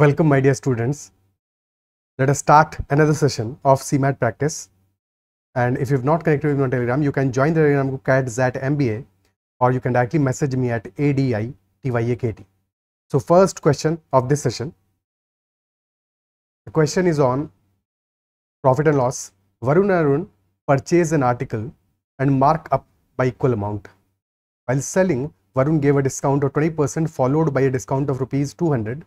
Welcome, my dear students. Let us start another session of CMAT practice. And if you've not connected with me on Telegram, you can join the Telegram group CAT MBA, or you can directly message me at ADITYAKT. So, first question of this session. The question is on profit and loss. Varun and Arun purchase an article and mark up by equal amount. While selling, Varun gave a discount of 20% followed by a discount of rupees 200.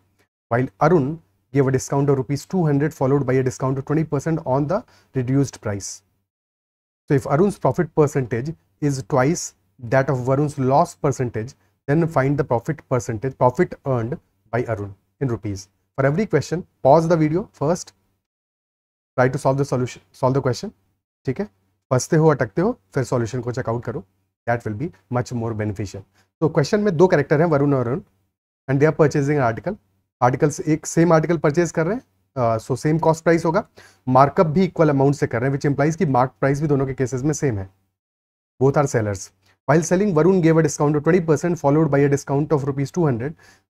While Arun gave a discount of rupees 200 followed by a discount of 20% on the reduced price. So if Arun's profit percentage is twice that of Varun's loss percentage, then find the profit percentage, profit earned by Arun in rupees. For every question, pause the video first, try to solve the question. ठीक है, फंसते हो अटकते हो फिर solution को checkout करो, that will be much more beneficial. तो question में दो कैरेक्टर हैं, वरुण और Arun, and they are purchasing article. Articles एक सेम आर्टिकल परचेज कर रहे हैं, सो सेम कॉस्ट प्राइस होगा. मार्कअप भी इक्वल अमाउंट से कर रहे हैं, विच इंप्लाइज की मार्क प्राइस भी दोनों के केसेस में सेम है. Both are sellers. While selling, Varun gave a discount of 20% followed by a discount of rupees 200.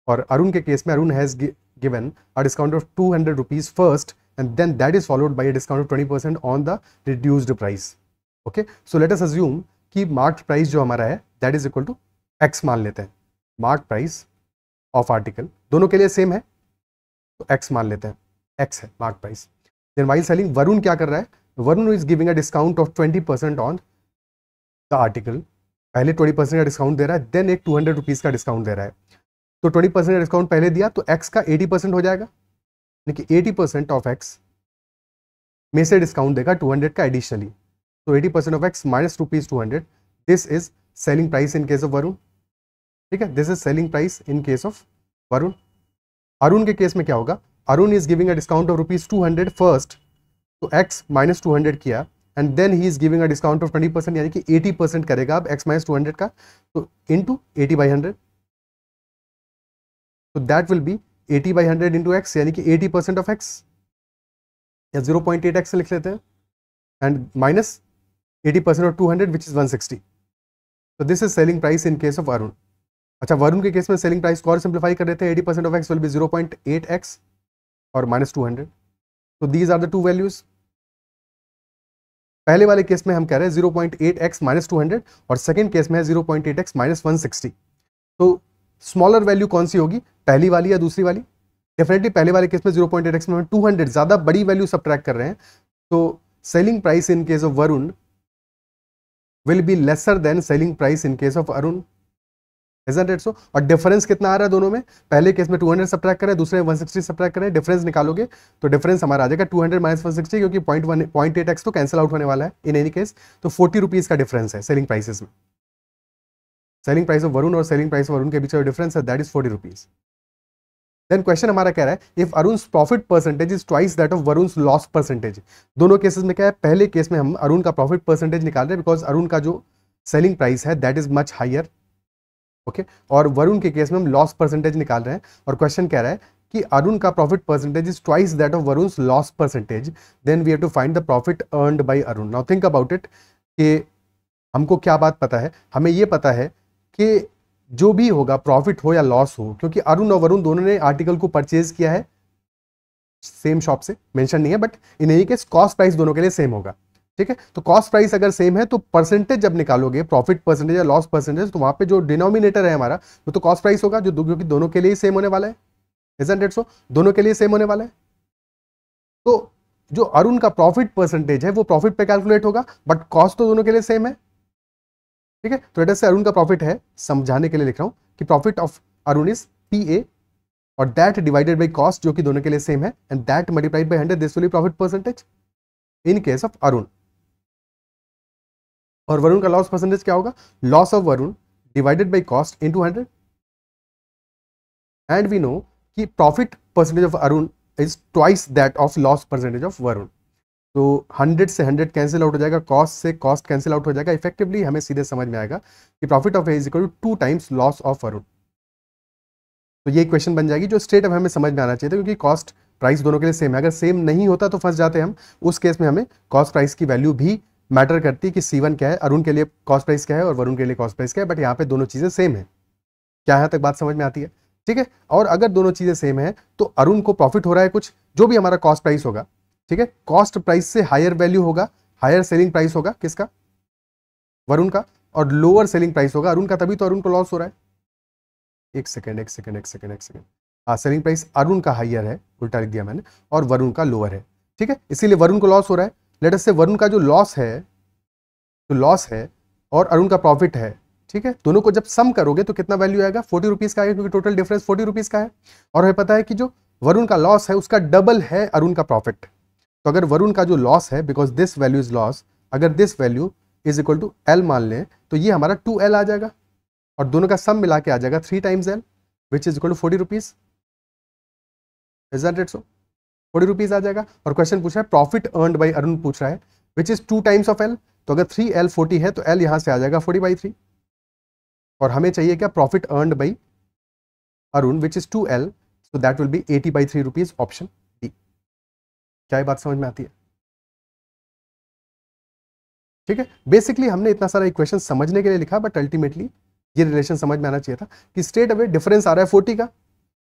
और अरुण के केस में Arun has given a discount of 200 rupees first and then that is followed by a discount of 20% on the reduced price. Okay, so let us assume कि mark price जो हमारा है that is equal to X मान लेते हैं. Mark price of article दोनों के लिए सेम है, तो एक्स मान लेते हैं, एक्स है mark price. Then while selling, Varun क्या कर रहा है, Varun is giving a discount of 20% on the article. पहले 20% का डिस्काउंट दे रहा है, देन एक 200 रुपीज का डिस्काउंट दे रहा है. तो 20% का डिस्काउंट पहले दिया तो एक्स का 80% हो जाएगा, यानी कि 80% ऑफ एक्स में से डिस्काउंट देगा 200 का एडिशनली. तो 80% of X minus rupees 200, this is selling price in case of Varun. ठीक है, this is selling price in case of Varun. Arun के केस में क्या होगा, Arun is giving a discount of rupees 200 first, तो एक्स माइनस 200 किया and then he is giving a discount of 20%, यानी कि 80% करेगा अब एक्स माइनस 200 का, तो इंटू 80/100. तो that will B 80/100 into x, यानी कि 80% ऑफ एक्स, या 0.8x लिख लेते हैं, and minus 80% of 200 which is 160. तो this is selling price in case of Arun. अच्छा, वरुण के केस में सेलिंग प्राइस को और सिंप्लीफाई कर देते हैं. 80% of x will be 0.8x और माइनस 200. तो these are the two values. पहले वाले केस में हम कह रहे हैं 0.8x माइनस 200 और सेकेंड केस में है 0.8x माइनस 160. तो स्मॉलर वैल्यू कौन सी होगी, पहली वाली या दूसरी वाली? डेफिनेटली पहले वाले केस में 0.8x में 200 ज्यादा बड़ी वैल्यू सब्ट्रैक्ट कर रहे हैं, तो selling price in case of Varun will be lesser than selling price in case of Arun. Isn't it so? और डिफरेंस कितना आ रहा है दोनों में, पहले केस में 200 सब्ट्रैक्ट करें, दूसरे में 160 सब्ट्रैक्ट करें, डिफरेंस निकालोगे तो डिफरेंस हमारा आ जाएगा 200 माइनस 160, क्योंकि 0.8x तो कैंसिल आउट होने वाला है इन एनी केस. तो 40 रुपीज का डिफरेंस है सेलिंग प्राइसेस में. सेलिंग प्राइस ऑफ वरुण और सेलिंग प्राइस ऑफ अरुण के बीच का डिफरेंस है, that is 40 rupees. Then question हमारा कह रहा है if Arun's profit percentage is twice that of Varun's loss percentage. दोनों केसेस में क्या है, पहले केस में हम अरुण का प्रॉफिट परसेंटेज निकाल रहे हैं बिकॉज अरुण का जो सेलिंग प्राइस है that is much higher. Okay, और वरुण के केस में हम लॉस परसेंटेज निकाल रहे हैं, और क्वेश्चन कह रहा है कि अरुण का profit percentage is twice that of Varun's loss percentage, then we have to find the profit earned by Arun. Now think about it कि हमको क्या बात पता है, हमें ये पता है कि जो भी होगा प्रॉफिट हो या लॉस हो, क्योंकि अरुण और वरुण दोनों ने आर्टिकल को परचेज किया है सेम शॉप से, मेंशन नहीं है, but in any case cost price दोनों के लिए सेम होगा. ठीक है, तो कॉस्ट प्राइस अगर सेम है तो परसेंटेज जब निकालोगे, प्रॉफिट परसेंटेज या लॉस परसेंटेज, तो वहां पे जो डिनोमिनेटर है हमारा वो तो कॉस्ट प्राइस होगा, जो क्योंकि दोनों के लिए सेम होने वाला है. Isn't it so? दोनों के लिए सेम होने वाला है. तो जो अरुण का प्रॉफिट परसेंटेज है वो प्रॉफिट पे कैलकुलेट होगा, बट कॉस्ट तो दोनों के लिए सेम है. ठीक है, तो एट से अरुण का प्रॉफिट है, समझाने के लिए लिख रहा हूं कि profit of Arun is PA और दैट डिवाइडेड बाय कॉस्ट, जो कि दोनों के लिए सेम है, and that multiplied by 100, this will be profit percentage in case of Arun. और वरुण का लॉस परसेंटेज क्या होगा, loss of Varun divided by cost into 100. And we know कि profit percentage of Arun is twice that of loss percentage of Varun. तो 100 से 100 cancel out हो जाएगा, cost से कॉस्ट कैंसिल आउट हो जाएगा. इफेक्टिवली हमें सीधे समझ में आएगा कि profit of A is equal to 2 times loss of Varun. तो ये क्वेश्चन बन जाएगी जो स्ट्रेट अब हमें समझ में आना चाहिए था, क्योंकि कॉस्ट प्राइस दोनों के लिए सेम है. अगर सेम नहीं होता तो फंस जाते हम. उस केस में हमें कॉस्ट प्राइस की वैल्यू भी मैटर करती है कि C1 क्या है, अरुण के लिए कॉस्ट प्राइस क्या है और वरुण के लिए कॉस्ट प्राइस क्या है, बट यहाँ पे दोनों चीजें सेम है. क्या यहाँ तक बात समझ में आती है? ठीक है। और अगर दोनों चीजें सेम है तो अरुण को प्रॉफिट हो रहा है कुछ, जो भी हमारा कॉस्ट प्राइस होगा, ठीक है, कॉस्ट प्राइस से हायर वैल्यू होगा, हायर सेलिंग प्राइस होगा किसका, वरुण का, और लोअर सेलिंग प्राइस होगा अरुण का, तभी तो अरुण को लॉस हो रहा है। एक सेकेंड, हाँ, सेलिंग प्राइस अरुण का हायर है, उल्टा लिख दिया मैंने, और वरुण का लोअर है, ठीक है, इसीलिए वरुण को लॉस हो रहा है। लेट अस से वरुण का जो लॉस है और अरुण का प्रॉफिट है, ठीक है, दोनों को जब सम करोगे तो कितना वैल्यू आएगा, 40 रुपीज का आएगा, क्योंकि टोटल डिफरेंस 40 रुपीज का है। और हमें पता है कि जो वरुण का लॉस है उसका डबल है अरुण का प्रॉफिट। तो अगर वरुण का जो लॉस है, because this value is loss, अगर this value is equal to L मान लें, तो ये हमारा 2L आ जाएगा, और दोनों का सम मिला के आ जाएगा 3 times L, which is equal to 40 rupees. Is that it? So 40 rupees आ जाएगा। और क्वेश्चन पूछ रहा है प्रॉफिट अर्नड बाई अरुण पूछ रहा है, which is 2 times of L। तो अगर 3L 40 है तो L यहां से आ जाएगा 40/3, और हमें चाहिए क्या, profit earned by Arun which is 2L, so that will B 80/3 rupees, option D. क्या ये बात समझ में आती है? ठीक है, बेसिकली हमने इतना सारा इक्वेशन समझने के लिए लिखा, बट अल्टीमेटली ये रिलेशन समझ में आना चाहिए था कि स्ट्रेट अवे डिफरेंस आ रहा है 40 का,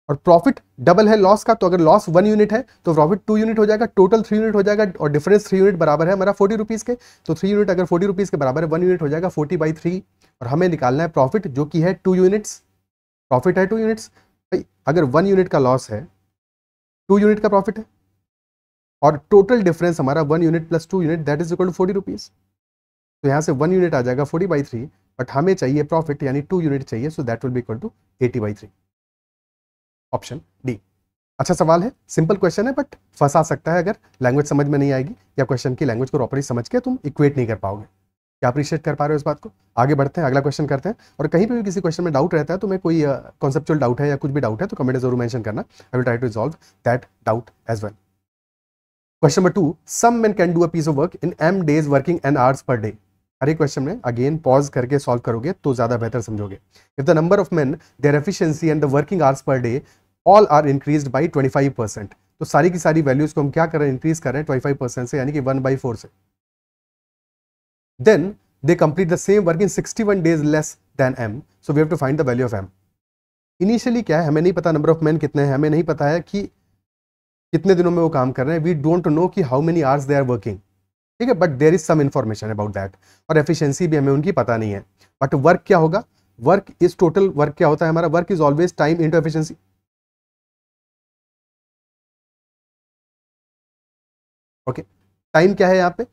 और प्रॉफिट डबल है लॉस का, तो अगर लॉस 1 यूनिट है तो प्रॉफिट 2 यूनिट हो जाएगा, टोटल 3 यूनिट हो जाएगा, और डिफरेंस 3 यूनिट बराबर है हमारा 40 रुपीज के। तो 3 यूनिट अगर 40 रुपीज के बराबर है, 1 यूनिट हो जाएगा 40/3, और हमें निकालना है प्रॉफिट जो कि है 2 यूनिट्स, प्रॉफिट है 2 यूनिट्स। भाई अगर 1 यूनिट का लॉस है, 2 यूनिट का प्रॉफिट है, और टोटल डिफरेंस हमारा 1 unit plus 2 unit, that is equal to 40 rupees. तो यहां से 1 यूनिट आ जाएगा 40/3, बट हमें चाहिए प्रॉफिट यानी 2 यूनिट चाहिए, so that will be equal to 80/3, option D. अच्छा सवाल है, सिंपल क्वेश्चन है, बट फंसा सकता है अगर लैंग्वेज समझ में नहीं आएगी, या क्वेश्चन की लैंग्वेज को प्रॉपर्ली समझ के तुम इक्वेट नहीं कर पाओगे। क्या अप्रिशिएट कर पा रहे हो इस बात को? आगे बढ़ते हैं, अगला क्वेश्चन करते हैं। और कहीं पे भी किसी क्वेश्चन में डाउट रहता है, तो मैं कोई कॉन्सेप्चुअल डाउट है या कुछ भी डाउट है तो कमेंट जरूर मेंशन करना, I will try to resolve that doubt as well. Question number 2, some man can do a piece of work in m days working n hours per day. हर एक क्वेश्चन में again pause करके solve करोगे तो ज्यादा बेहतर समझोगे। If the number of men, their efficiency and the working hours per day all are increased by 25%, तो सारी की सारी वैल्यूज को हम क्या कर रहे हैं, इंक्रीज कर रहे हैं 25% से, यानी कि 1/4 से। Then they complete the same work in 61 days less than m, so we have to find the value of m। Initially क्या है, हमें नहीं पता नंबर ऑफ मेन कितने हैं, हमें नहीं पता है कि कितने दिनों में वो काम कर रहे हैं, वी डोंट नो कि how many hours they are working, ठीक है, but there is some information about that. और एफिशिएंसी भी हमें उनकी पता नहीं है, बट वर्क क्या होगा, वर्क इज टोटल, वर्क क्या होता है हमारा, work is always time into efficiency. Okay, time क्या है यहाँ पे,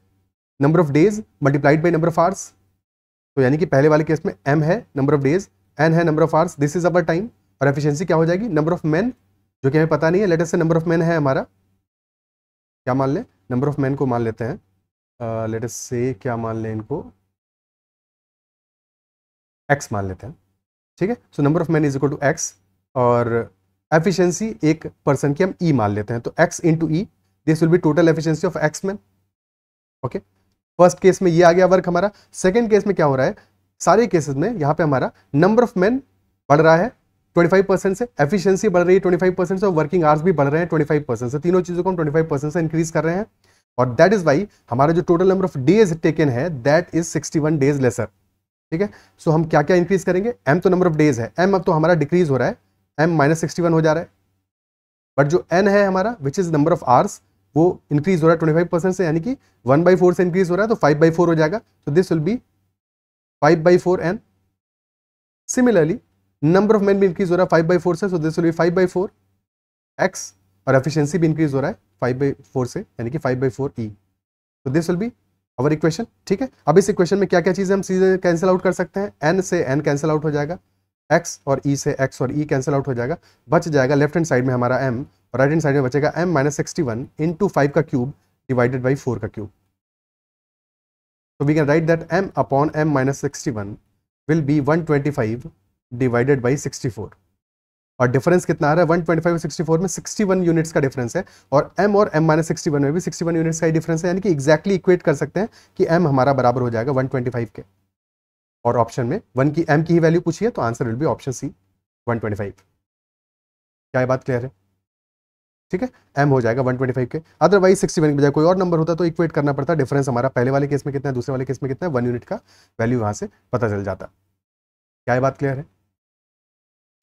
number of days multiplied by number of hours, तो यानी कि पहले वाले केस में m है नंबर ऑफ डेज, n है number of hours, this is our time, और एफिशिएंसी क्या हो जाएगी, नंबर ऑफ मैन, जो कि हमें पता नहीं है। लेट अस से नंबर ऑफ मैन है हमारा, क्या मान लें, नंबर ऑफ मैन को मान लेते हैं, लेट अस से क्या मान लें इनको, x मान लेते हैं, ठीक है। So number of man is equal to x, और एफिशिएंसी एक पर्सन की हम e मान लेते हैं, तो x into E, this will be total efficiency of x man. Okay, first case में ये आ गया वर्क हमारा। सेकंड केस में क्या हो रहा है, सारे केसेस में यहाँ पे हमारा नंबर ऑफ मैन बढ़ रहा है 25% से, एफिशिएंसी बढ़ रही है 25% से, और वर्किंग आवर्स भी बढ़ रहे हैं 25% से, तीनों चीजों को हम 25% से इंक्रीज कर रहे हैं। और दैट इज वाई हमारा जो total number of days taken है दैट इज 61 डेज लेसर, ठीक है। सो हम क्या क्या इंक्रीज करेंगे, m तो नंबर ऑफ डेज है, m अब तो हमारा डिक्रीज हो रहा है, m -61 हो जा रहा है, बट जो n है हमारा which is number of hours, वो इंक्रीज हो रहा है 25% से, यानी कि 1/4 से इंक्रीज हो रहा है, तो 5/4 हो जाएगा, तो this will B 5/4 n। Similarly number of man भी इंक्रीज हो रहा है 5/4 से, so this will B 5/4 x, और एफिशिएंसी भी इंक्रीज हो रहा है 5/4 से, यानी कि 5/4 e, तो this will be our equation, ठीक है। अब इस इक्वेशन में क्या क्या चीजें हम सीधे कैंसिल आउट कर सकते हैं, n से n कैंसिल आउट हो जाएगा, x और e से x और e कैंसिल आउट हो जाएगा, बच जाएगा लेफ्ट हैंड साइड में हमारा m, और राइट हैंड साइड में बचेगा m -61 इंटू 5 का क्यूब डिवाइडेड बाई 4 का cube. So we can write that m upon m minus 61 will be 125 divided by 64, और डिफरेंस कितना आ रहा है 125 और 64 में 61 यूनिट्स का डिफरेंस है, और m और m माइनस 61 में भी 61 यूनिट्स का ही डिफरेंस है, यानी कि एग्जैक्टली इक्वेट कर सकते हैं कि m हमारा बराबर हो जाएगा 125 के, और ऑप्शन में 1 की m की ही वैल्यू पूछी है, तो answer will be option C 125। क्या ये बात क्लियर है? ठीक है, m हो जाएगा 125 के, अदरवाइज 61 की बजाय कोई और नंबर होता तो इक्वेट करना पड़ता, डिफरेंस हमारा पहले वाले केस में कितना है, दूसरे वाले केस में कितना है, 1 यूनिट का वैल्यू वहां से पता चल जाता। क्या ये बात क्लियर है?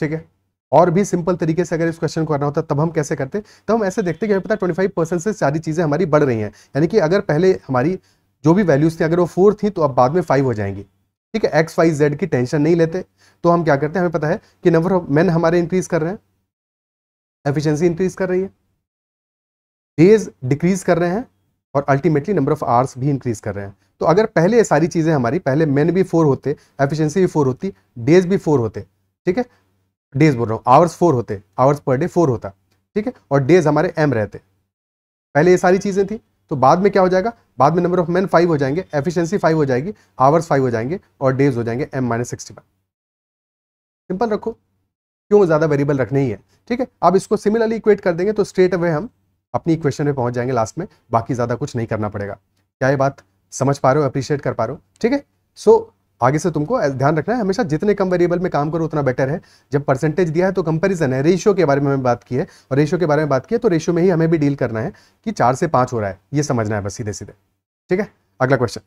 ठीक है, और भी सिंपल तरीके से अगर इस क्वेश्चन को करना होता तब हम कैसे करते, तब हम ऐसे देखते कि हमें पता 25% से सारी चीज़ें हमारी बढ़ रही हैं, यानी कि अगर पहले हमारी जो भी वैल्यूज थी अगर वो 4 थी तो अब बाद में 5 हो जाएंगी, ठीक है। एक्स वाई जेड की टेंशन नहीं लेते, तो हम क्या करते हैं, हमें पता है कि नंबर ऑफ मेन हमारे इंक्रीज कर रहे हैं, एफिशिएंसी इंक्रीज कर रही है, डेज डिक्रीज कर रहे हैं, और अल्टीमेटली नंबर ऑफ आवर्स भी इंक्रीज कर रहे हैं। तो अगर पहले ये सारी चीजें हमारी, पहले मेन भी 4 होते, एफिशिएंसी भी 4 होती, डेज भी 4 होते, ठीक है, डेज बोल रहा हूँ, आवर्स 4 होते, आवर्स पर डे 4 होता, ठीक है, और डेज हमारे एम रहते, पहले ये सारी चीजें थी। तो बाद में क्या हो जाएगा, बाद में नंबर ऑफ मेन 5 हो जाएंगे, एफिशिएंसी 5 हो जाएगी, आवर्स 5 हो जाएंगे, और डेज हो जाएंगे M-65। सिंपल रखो, क्यों ज्यादा वेरिएबल रखने ही है, ठीक है। अब इसको सिमिलरली इक्वेट कर देंगे तो स्ट्रेट अवे हम अपनी इक्वेशन में पहुंच जाएंगे लास्ट में, बाकी ज्यादा कुछ नहीं करना पड़ेगा। क्या ये बात समझ पा रहे हो, अप्रिशिएट कर पा रहे हो, ठीक है। सो आगे से तुमको ध्यान रखना है, हमेशा जितने कम वेरिएबल में काम करो उतना बेटर है। जब परसेंटेज दिया है तो कंपैरिजन है, रेशियो के बारे में हमें बात की है, और रेशियो के बारे में बात की है तो रेशियो में ही हमें भी डील करना है कि 4 से 5 हो रहा है, ये समझना है बस सीधे सीधे, ठीक है। अगला क्वेश्चन,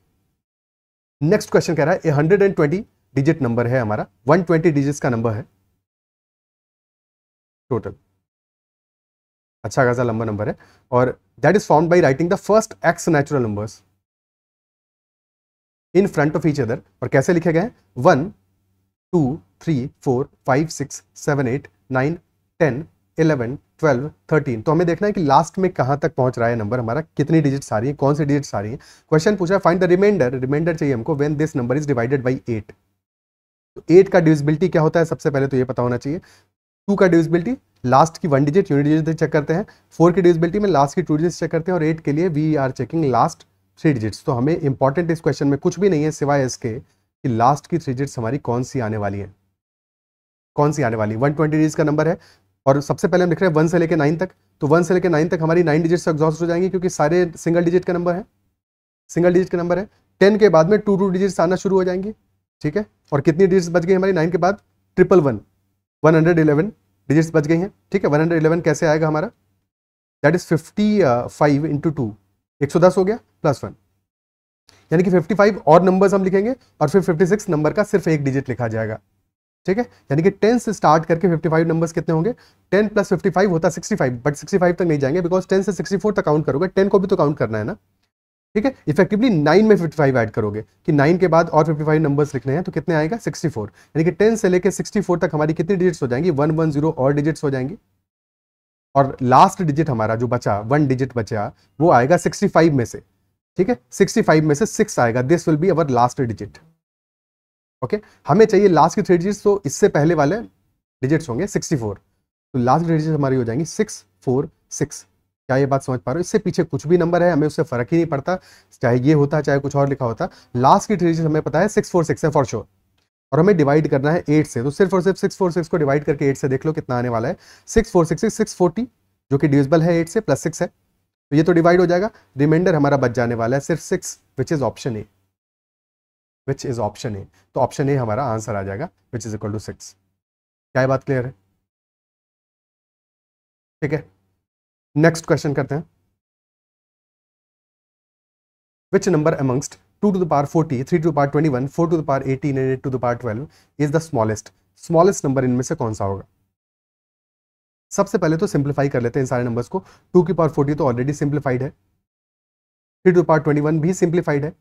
नेक्स्ट क्वेश्चन कह रहा है 120 डिजिट नंबर है हमारा, 120 डिजिट्स का नंबर है टोटल, अच्छा खासा लंबा नंबर है, और that is found by writing the first x natural numbers in front of each other. और कैसे लिखे गए हैं, 1 2 3 4 5 6 7 8 9 10 11 12 13। तो हमें देखना है कि लास्ट में कहां तक पहुंच रहा है नंबर हमारा, कितनी डिजिट्स आ रही है, कौन सी डिजिट्स आ रही है। क्वेश्चन पूछा फाइंड द रिमाइंडर, रिमाइंडर चाहिए हमको when this number is divided by 8। तो 8 का डिविजिबिलिटी क्या होता है, सबसे पहले तो ये पता होना चाहिए। 2 का डिविजिबिलिटी लास्ट की 1 डिजिट यूनिट डिजिट चेक करते हैं, 4 की डिविजिबिलिटी में लास्ट की 2 डिजिट्स चेक करते हैं, और 8 के लिए we are checking last 3 digits. तो हमें इंपॉर्टेंट इस क्वेश्चन में कुछ भी नहीं है सिवाय इसके कि लास्ट की 3 डिजिट्स हमारी कौन सी आने वाली है, कौन सी आने वाली। 120 डिजिट्स का नंबर है, और सबसे पहले हम लिख रहे हैं 1 से लेकर 9 तक, तो 1 से लेकर 9 तक हमारी 9 डिजिट्स एग्जॉस्ट हो जाएंगी क्योंकि सारे सिंगल डिजिट का नंबर है, सिंगल डिजिट का नंबर है। 10 के बाद में 2 डिजिट्स आना शुरू हो जाएंगी, ठीक है। और कितनी डिजिट्स बच गई हमारी 9 के बाद, 111 111 डिजिट्स बच गई हैं, ठीक है। 111 कैसे आएगा हमारा, दैट इज 55 इंटू 2, 110 हो गया प्लस 1, यानी कि 55 और नंबर्स हम लिखेंगे, और फिर 56 नंबर का सिर्फ एक डिजिट लिखा जाएगा, ठीक है। यानी कि 10 से स्टार्ट करके 55 नंबर्स कितने होंगे, 10 प्लस 55 होता 65, बट 65 तक नहीं जाएंगे बिकॉज 10 से 64 तक काउंट करोगे, 10 को भी तो काउंट करना है ना, ठीक है। इफेक्टिवली 9 में 55 ऐड करोगे कि 9 के बाद और 55 नंबर्स लिखने हैं, तो कितने आएगा 64, यानी कि 10 से लेके 64 तक हमारी कितनी डिजिट्स हो जाएंगी, 110 और डिजिट्स हो जाएंगी। और लास्ट डिजिट हमारा जो बचा, 1 डिजिट बचा, वो आएगा 65 में से, ठीक है। 65 में से 6 आएगा, this will be our last digit, okay. हमें चाहिए लास्ट की 3 डिजिट्स, तो इससे पहले वाले डिजिट्स होंगे 64, तो लास्ट डिजिट हमारी हो जाएंगी 646। क्या ये बात समझ पा रहे हो, इससे पीछे कुछ भी नंबर है हमें उससे फर्क ही नहीं पड़ता, चाहे ये होता चाहे कुछ और लिखा होता, लास्ट की 3 डिजिट हमें पता है 646 है फॉर श्योर, और हमें डिवाइड करना है 8 से, तो सिर्फ और सिर्फ 646 को डिवाइड करके 8 से देख लो कितना आने वाला है, 646 640 जो कि डिविजिबल है 8 से, प्लस 6 है, तो ये तो डिवाइड हो जाएगा, रिमाइंडर हमारा बच जाने वाला है सिर्फ 6, विच is option A, which is option A. तो ऑप्शन ए हमारा आंसर आ जाएगा, विच इज इक्वल टू 6। क्या ये बात क्लियर है, ठीक है। नेक्स्ट क्वेश्चन करते हैं, which number amongst 2 to the power 40, 3 to the power 21, 4 to the power 18 and 8 to the power 12 is the smallest, smallest number इनमें से कौन सा होगा। सबसे पहले तो सिंप्लीफाई कर लेते हैं इन सारे नंबर्स को, 2 की पावर 40 तो ऑलरेडी सिंप्लीफाइड है, 3 टू द पावर 21 भी सिंप्लीफाइड है,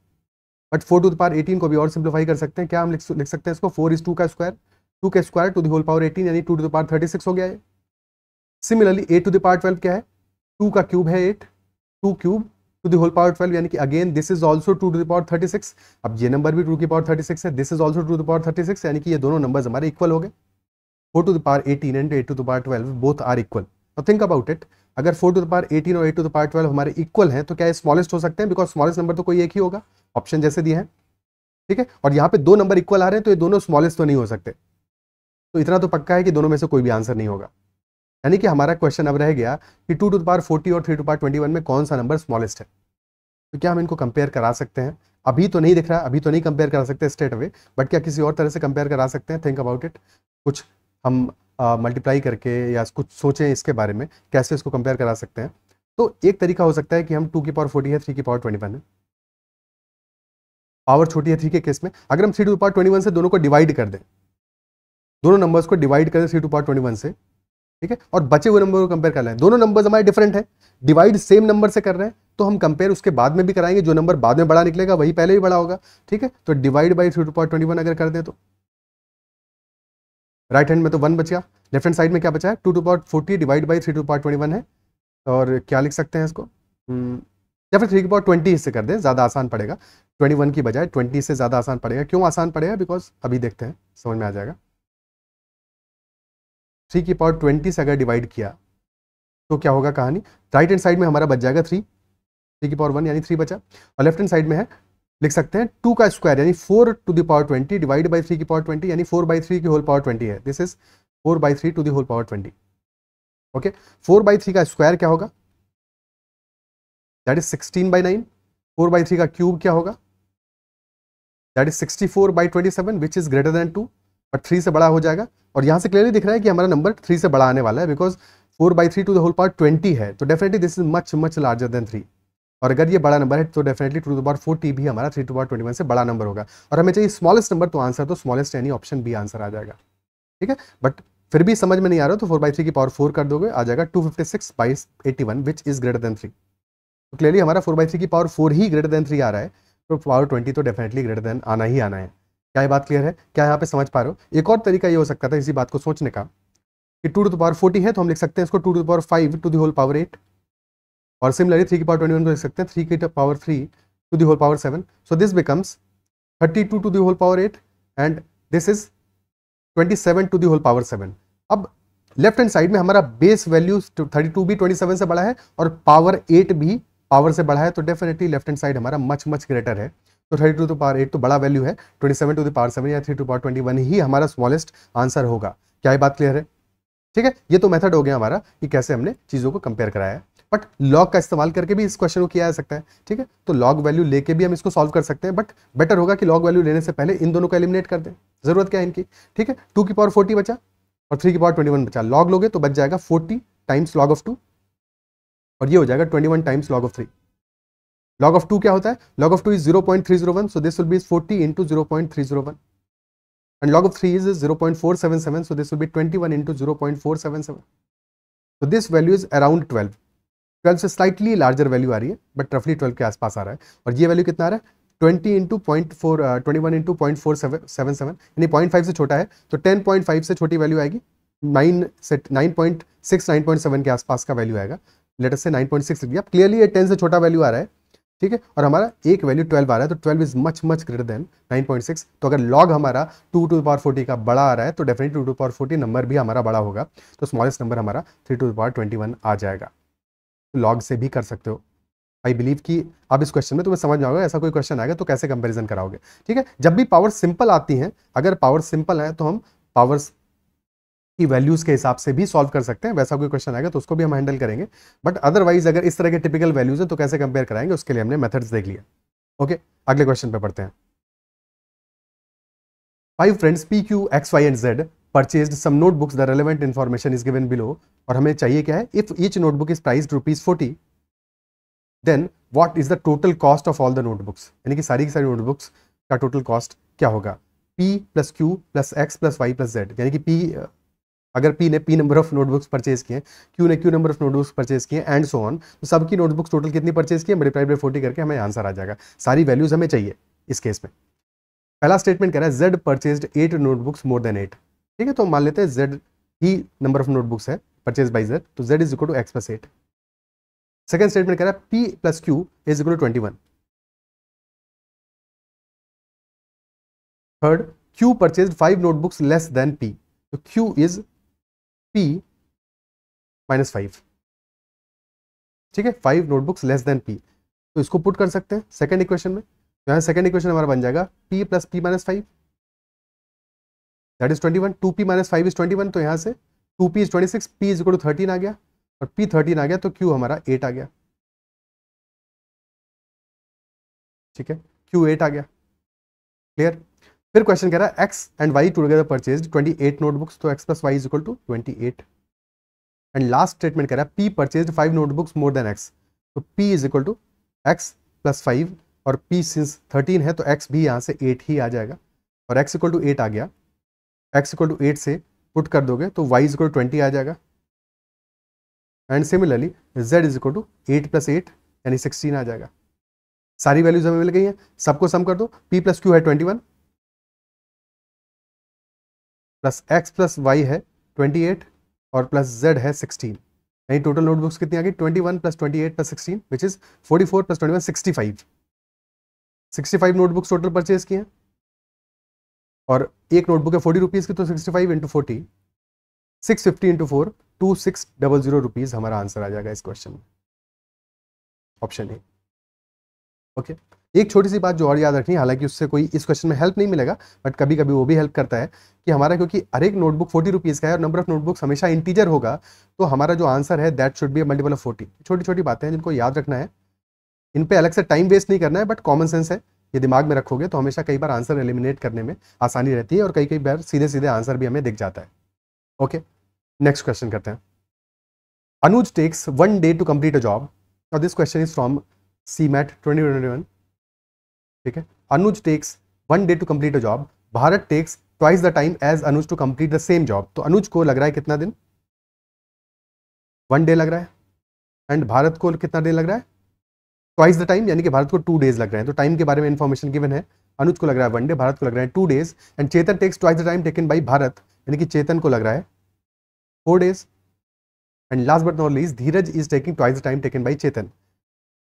बट 4 टू द पावर 18 को भी और सिंप्लीफाई कर सकते हैं। क्या हम लिख सकते हैं इसको, 4 is 2 का स्क्वायर, 2 का square to the whole power 18 यानी 2 टू द पावर 36 हो गया है। सिमिलरली 8 टू द पावर 12 क्या है, 2 का क्यूब है 8, 2 cube to the whole power 12 यानी कि again this is also 2 to the power 36। अब ये नंबर भी 2 की पावर 36 है, this is also 2 to the power 36, यानी कि ये दोनों नंबर्स हमारे इक्वल हो गए। 4 to the power 18 and 8 to the power 12 both are equal. Now think about it, अगर 4 टू द पावर 18 और 8 टू द पावर 12 हमारे इक्वल हैं तो क्या ये स्मॉलेस्ट हो सकते हैं, बिकॉज स्मॉलेस्ट नंबर तो कोई एक ही होगा, ऑप्शन जैसे दिए हैं, ठीक है। और यहाँ पे 2 नंबर इक्वल आ रहे हैं तो ये दोनों स्मॉलेस्ट तो नहीं हो सकते, तो इतना तो पक्का है कि दोनों में से कोई भी आंसर नहीं होगा। यानी कि हमारा क्वेश्चन अब रह गया कि 2 टू द पावर 40 और 3 टू द पावर 21 में कौन सा नंबर स्मॉलेस्ट है। तो क्या हम इनको कंपेयर करा सकते हैं, अभी तो नहीं दिख रहा है, अभी तो नहीं कंपेयर करा सकते स्ट्रेट अवे, बट क्या किसी और तरह से कंपेयर करा सकते हैं। थिंक अबाउट इट, कुछ हम मल्टीप्लाई करके या कुछ सोचें इसके बारे में कैसे इसको कंपेयर करा सकते हैं। तो एक तरीका हो सकता है कि हम 2 की पावर 40 है, 3 की पावर 21 है, पावर छोटी है 3 के केस में, अगर हम 3 टू द पावर 21 से दोनों को डिवाइड कर दें, दोनों नंबर्स को डिवाइड करें 3 टू पावर 21 से, ठीक है, और बचे हुए नंबर को कंपेयर कर लें। दोनों नंबर्स हमारे डिफरेंट है, डिवाइड सेम नंबर से कर रहे हैं, तो हम कंपेयर उसके बाद में भी कराएंगे, जो नंबर बाद में बड़ा निकलेगा वही पहले भी बड़ा होगा, ठीक है। तो डिवाइड बाई 3 टू पावर 21 अगर कर दें तो राइट हैंड में तो 1 बचा, लेफ्ट हैंड साइड में क्या बचा है, 2 to power 40 divide by 3 to power 21 है, और क्या लिख सकते हैं इसको, या फिर 3 की पावर 20 इससे कर दें, ज़्यादा आसान पड़ेगा, 21 की बजाय 20 से ज़्यादा आसान पड़ेगा। क्यों आसान पड़ेगा, बिकॉज अभी देखते हैं, समझ में आ जाएगा। 3 की पावर 20 से अगर डिवाइड किया तो क्या होगा कहानी, राइट हैंड साइड में हमारा बच जाएगा 3 की पावर 1 यानी 3 बचा, और लेफ्ट हैंड साइड में है, लिख सकते हैं 2 का स्क्वायर यानी 4 to the power 20 divide by 3 की पावर 20 यानी 4/3 की होल पावर 20 है, this is 4/3 to the whole power 20। Okay, 4/3 का स्क्वायर क्या होगा, दैट इज 16/9, 4/3 का क्यूब क्या होगा, that is 64/27 which is greater than 2, but 3 से बड़ा हो जाएगा, और यहां से क्लियरली दिख रहा है कि हमारा नंबर 3 से बड़ा आने वाला है, because 4/3 to the whole power 20 है, तो definitely this is much much larger than 3, और अगर ये बड़ा नंबर है तो डेफिनेटली 2 टू द पावर 40 भी हमारा 3 टू द पावर 21 से बड़ा नंबर होगा, और हमें चाहिए स्मॉलेस्ट नंबर, तो आंसर तो स्मॉलेस्ट यानी ऑप्शन बी आंसर आ जाएगा, ठीक है। बट फिर भी समझ में नहीं आ रहा तो 4/3 की पावर 4 कर दोगे, आ जाएगा 256/81 विच इज ग्रेटर देन 3, तो क्लियरली हमारा 4/3 की पावर 4 ही ग्रेटर देन 3 आ रहा है, तो पावर 20 तो डेफिनेटली ग्रेटर देन आना ही आना है। क्या ये बात क्लियर है, क्या यहाँ पे समझ पा रहे हो। एक और तरीका ये हो सकता था इसी बात को सोचने का कि 2 टू द पावर 40 है तो हम लिख सकते हैं इसको 2 to the power 5 to the whole power 8, और सिमिलरली 3 की पावर 21 को लिख सकते हैं 3 की power 3 to the whole power 7, so this becomes 32 to the whole power 8 and this is 27 to the whole power 7। अब लेफ्ट हैंड साइड में हमारा बेस वैल्यू 32 भी 27 से बड़ा है और पावर 8 भी पावर से बड़ा है, तो डेफिनेटली लेफ्ट हैंड साइड हमारा मच मच ग्रेटर है, तो 32 टू पावर 8 तो बड़ा वैल्यू है, 27 टू द पावर 7 या 3 टू पावर 21 ही हमारा स्मॉलेस्ट आंसर होगा। क्या ये बात क्लियर है, ठीक है। ये तो मेथड हो गया हमारा कि कैसे हमने चीज़ों को कंपेयर कराया है, बट लॉग का इस्तेमाल करके भी इस क्वेश्चन को किया जा सकता है, ठीक है। तो लॉग वैल्यू लेके भी हम इसको सॉल्व कर सकते हैं, बट बेटर होगा कि लॉग वैल्यू लेने से पहले इन दोनों को एलिमिनेट कर दें, जरूरत क्या है इनकी, ठीक है। 2 की पावर 40 बचा और 3 की पावर 21 बचा, लॉग लोगे तो बच जाएगा 40 टाइम्स लॉग ऑफ 2, और ये हो जाएगा 21 times log of 3। Log of 2 क्या होता है, log of 2 is 0.301, so this will B 40 into 0.301, and log of 3 is 0.477, so this will be 21 into 0.477, so this value is around 12 से स्लाइटली लार्जर वैल्यू आ रही है, बट रफली 12 के आसपास आ रहा है, और ये वैल्यू कितना आ रहा है 20 इंटू 21 इंटू 0.477 यानी 0.5 से छोटा है, तो 10.5 से छोटी वैल्यू आएगी 9 से 9.6 9.7 के आसपास का वैल्यू आएगा, लेट अस से 9.6 लिख दिया, क्लियरली ये 10 से छोटा वैल्यू आ रहा है, ठीक है, और हमारा एक वैल्यू 12 आ रहा है, तो 12 is much much greater than 9.6, तो अगर लॉग हमारा 2 टू द पावर 40 का बड़ा आ रहा है तो definitely 2 to the power 40 number भी हमारा बड़ा होगा, तो स्मॉलेस्ट नंबर हमारा 3 टू द पावर 21 आ जाएगा। लॉग से भी कर सकते हो, आई बिलीव कि अब इस क्वेश्चन में तुम्हें समझ में आएगा, ऐसा कोई क्वेश्चन आएगा तो कैसे कंपैरिजन कराओगे, ठीक है। जब भी पावर सिंपल आती हैं, अगर पावर सिंपल है तो हम पावर्स की वैल्यूज के हिसाब से भी सॉल्व कर सकते हैं, वैसा कोई क्वेश्चन आएगा तो उसको भी हम हैंडल करेंगे, बट अदरवाइज अगर इस तरह के टिपिकल वैल्यूज है तो कैसे कंपेयर कराएंगे, उसके लिए हमने मेथड्स देख लिया। ओके, अगले क्वेश्चन पे पढ़ते हैं। 5 friends P, Q, X, Y and Z purchased some notebooks, the relevant information is given below, और हमें चाहिए क्या है, if each notebook is priced ₹40, then what is the total cost of all the notebooks, यानी कि सारी की सारी नोटबुक्स का टोटल कॉस्ट क्या होगा, P plus Q plus X plus Y plus Z, यानी कि P अगर P ने P number of notebooks purchase किए, Q ने Q number of notebooks purchase किए एंड सो ऑन, तो सबकी नोटबुक्स टोटल कितनी परचेज किए, मल्टीप्लाई बाय 40 करके हमें आंसर आ जाएगा। सारी वैल्यूज हमें चाहिए इस केस में। पहला स्टेटमेंट कह रहा है Z purchased 8 notebooks more than 8, ठीक है, तो मान लेते हैं Z ही नंबर ऑफ नोटबुक्स है परचेज बाई Z, तो Z is equal to X plus 8। Second statement कह रहा है P plus Q is equal to 21। Third, Q purchased 5 notebooks less than P, तो Q इज P माइनस 5, ठीक है, 5 notebooks less than P, तो इसको put कर सकते हैं सेकंड इक्वेशन में, तो यहाँ सेकंड इक्वेशन हमारा बन जाएगा P plus P minus 5 that is 21, 2P minus 5 is 21, तो यहाँ से 2P is 26, P is equal to 13 आ गया, और P 13 आ गया तो Q हमारा 8 आ गया, ठीक है, Q 8 आ गया, क्लियर। फिर क्वेश्चन कह रहा है X and Y together purchased 28 notebooks, तो X plus Y is equal to 28, and last statement कह रहा है P purchased 5 notebooks more than X, तो P is equal to X plus 5, और P सिंस 13 है तो X भी यहाँ से 8 ही आ जाएगा, और X इक्वल टू 8 आ गया, x इक्वल टू 8 से पुट कर दोगे तो y इक्वल टू 20 आ जाएगा। And similarly z is equal to 8 plus 8 यानी 16 आ जाएगा। सारी वैल्यूज हमें मिल गई हैं, सबको सम कर दो। p प्लस क्यू है 21 प्लस x प्लस y है 28 और प्लस z है 16। यानी टोटल नोटबुक्स कितनी आ गई? 21 plus 28 plus 16 which is 44 plus 21 65 notebooks total purchase किए हैं। और एक नोटबुक है 40 रुपीज़ की, तो 65 इंटू 40 650 इंटू 4 2600 रुपीज़ हमारा आंसर आ जाएगा इस क्वेश्चन में, ऑप्शन ए। ओके, एक छोटी सी बात जो और याद रखनी है, हालांकि उससे कोई इस क्वेश्चन में हेल्प नहीं मिलेगा बट कभी कभी वो भी हेल्प करता है कि हमारा, क्योंकि हर एक नोटबुक 40 रुपीज़ का है और नंबर ऑफ नोटबुक्स हमेशा इंटीजर होगा, तो हमारा जो आंसर है that should be a multiple of 40। छोटी छोटी बातें हैं जिनको याद रखना है, इन पे अलग से टाइम वेस्ट नहीं करना है, बट कॉमन सेंस है, ये दिमाग में रखोगे तो हमेशा कई बार आंसर एलिमिनेट करने में आसानी रहती है और कई कई बार सीधे सीधे आंसर भी हमें दिख जाता है। ओके, नेक्स्ट क्वेश्चन करते हैं। Anuj takes 1 day to complete a job. और this question is from CMAT 2021। ठीक है, Anuj takes 1 day to complete a job, Bharat takes twice the time as Anuj to complete the same job. तो अनुज को लग रहा है कितना दिन? 1 day लग रहा है। एंड भारत को कितना दिन लग रहा है? ट्वाइस द टाइम, यानी कि भारत को 2 days लग रहे हैं। तो टाइम के बारे में इंफॉर्मेशन गिवन है। अनुज को लग रहा है 1 day, भारत को लग रहा है 2 days। And Chetan takes twice the time taken by Bharat, यानी कि चेतन को लग रहा है 4 days। And last but not least, Dheeraj is taking twice the time taken by Chetan.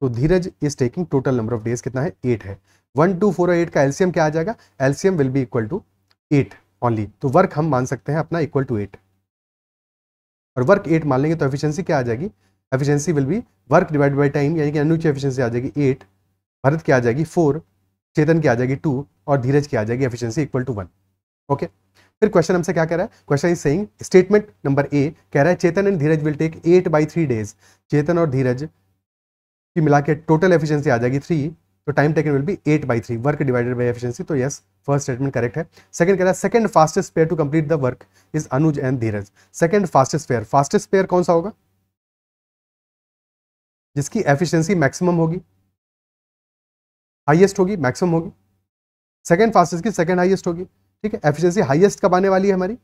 तो Dheeraj is taking total number of days कितना है? 8 है। 1, 2, 4 और 8 का एलसीएम क्या आ जाएगा? LCM will be equal to 8 only. तो वर्क हम मान सकते हैं अपना इक्वल टू 8, और वर्क 8 मान लेंगे तो एफिशिएंसी क्या आ जाएगी? Efficiency will be work divide by time, यानी कि अनुज की एफिशिएंसी आ जाएगी 8, भरत की आ जाएगी 4, चेतन की आ जाएगी 2 और धीरज की आ जाएगी एफिशिएंसी इक्वल टू 1। ओके, फिर क्वेश्चन हमसे क्या कह रहा है? Question is saying, statement number A कह रहा है Chetan and Dheeraj will take 8/3 days। Chetan और धीरज की मिला के टोटल एफिशिएंसी आ जाएगी 3, तो time taken will be 8/3, work divided by efficiency. तो यस, फर्स्ट स्टेटमेंट करेक्ट है। सेकंड कह रहा है second fastest pair to complete the work is Anuj and Dheeraj. Second fastest pair, fastest pair कौन सा होगा? जिसकी एफिशिएंसी मैक्सिमम होगी, हाईएस्ट होगी, मैक्सिमम होगी। सेकंड फास्टेस्ट की सेकंड हाईएस्ट होगी। ठीक है, एफिशिएंसी हाईएस्ट कब आने वाली है हमारी?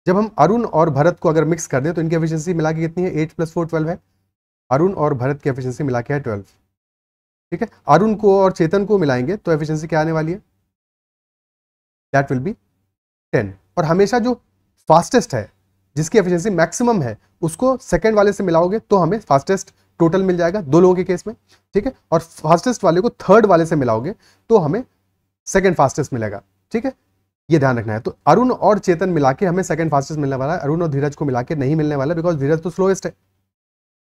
जब हम अरुण और भरत को अगर मिक्स कर दें तो इनकी एफिशिएंसी मिला के कितनी है? 8 + 4 12 है। अरुण और भरत की एफिशिएंसी मिला के है 12। ठीक है, अरुण को और चेतन को मिलाएंगे तो एफिशिएंसी क्या आने वाली है? That will B 10। और हमेशा जो फास्टेस्ट है, जिसकी एफिशिएंसी मैक्सिमम है, उसको सेकंड वाले से मिलाओगे तो हमें फास्टेस्ट टोटल मिल जाएगा, दो लोगों के केस में। ठीक है, और फास्टेस्ट वाले को थर्ड वाले से मिलाओगे तो हमें सेकंड फास्टेस्ट मिलेगा। ठीक है, ये ध्यान रखना है। तो अरुण और चेतन मिला के हमें सेकंड फास्टेस्ट मिलने वाला है, अरुण और धीरज को मिला के नहीं मिलने वाला, बिकॉज धीरज तो स्लोएस्ट है।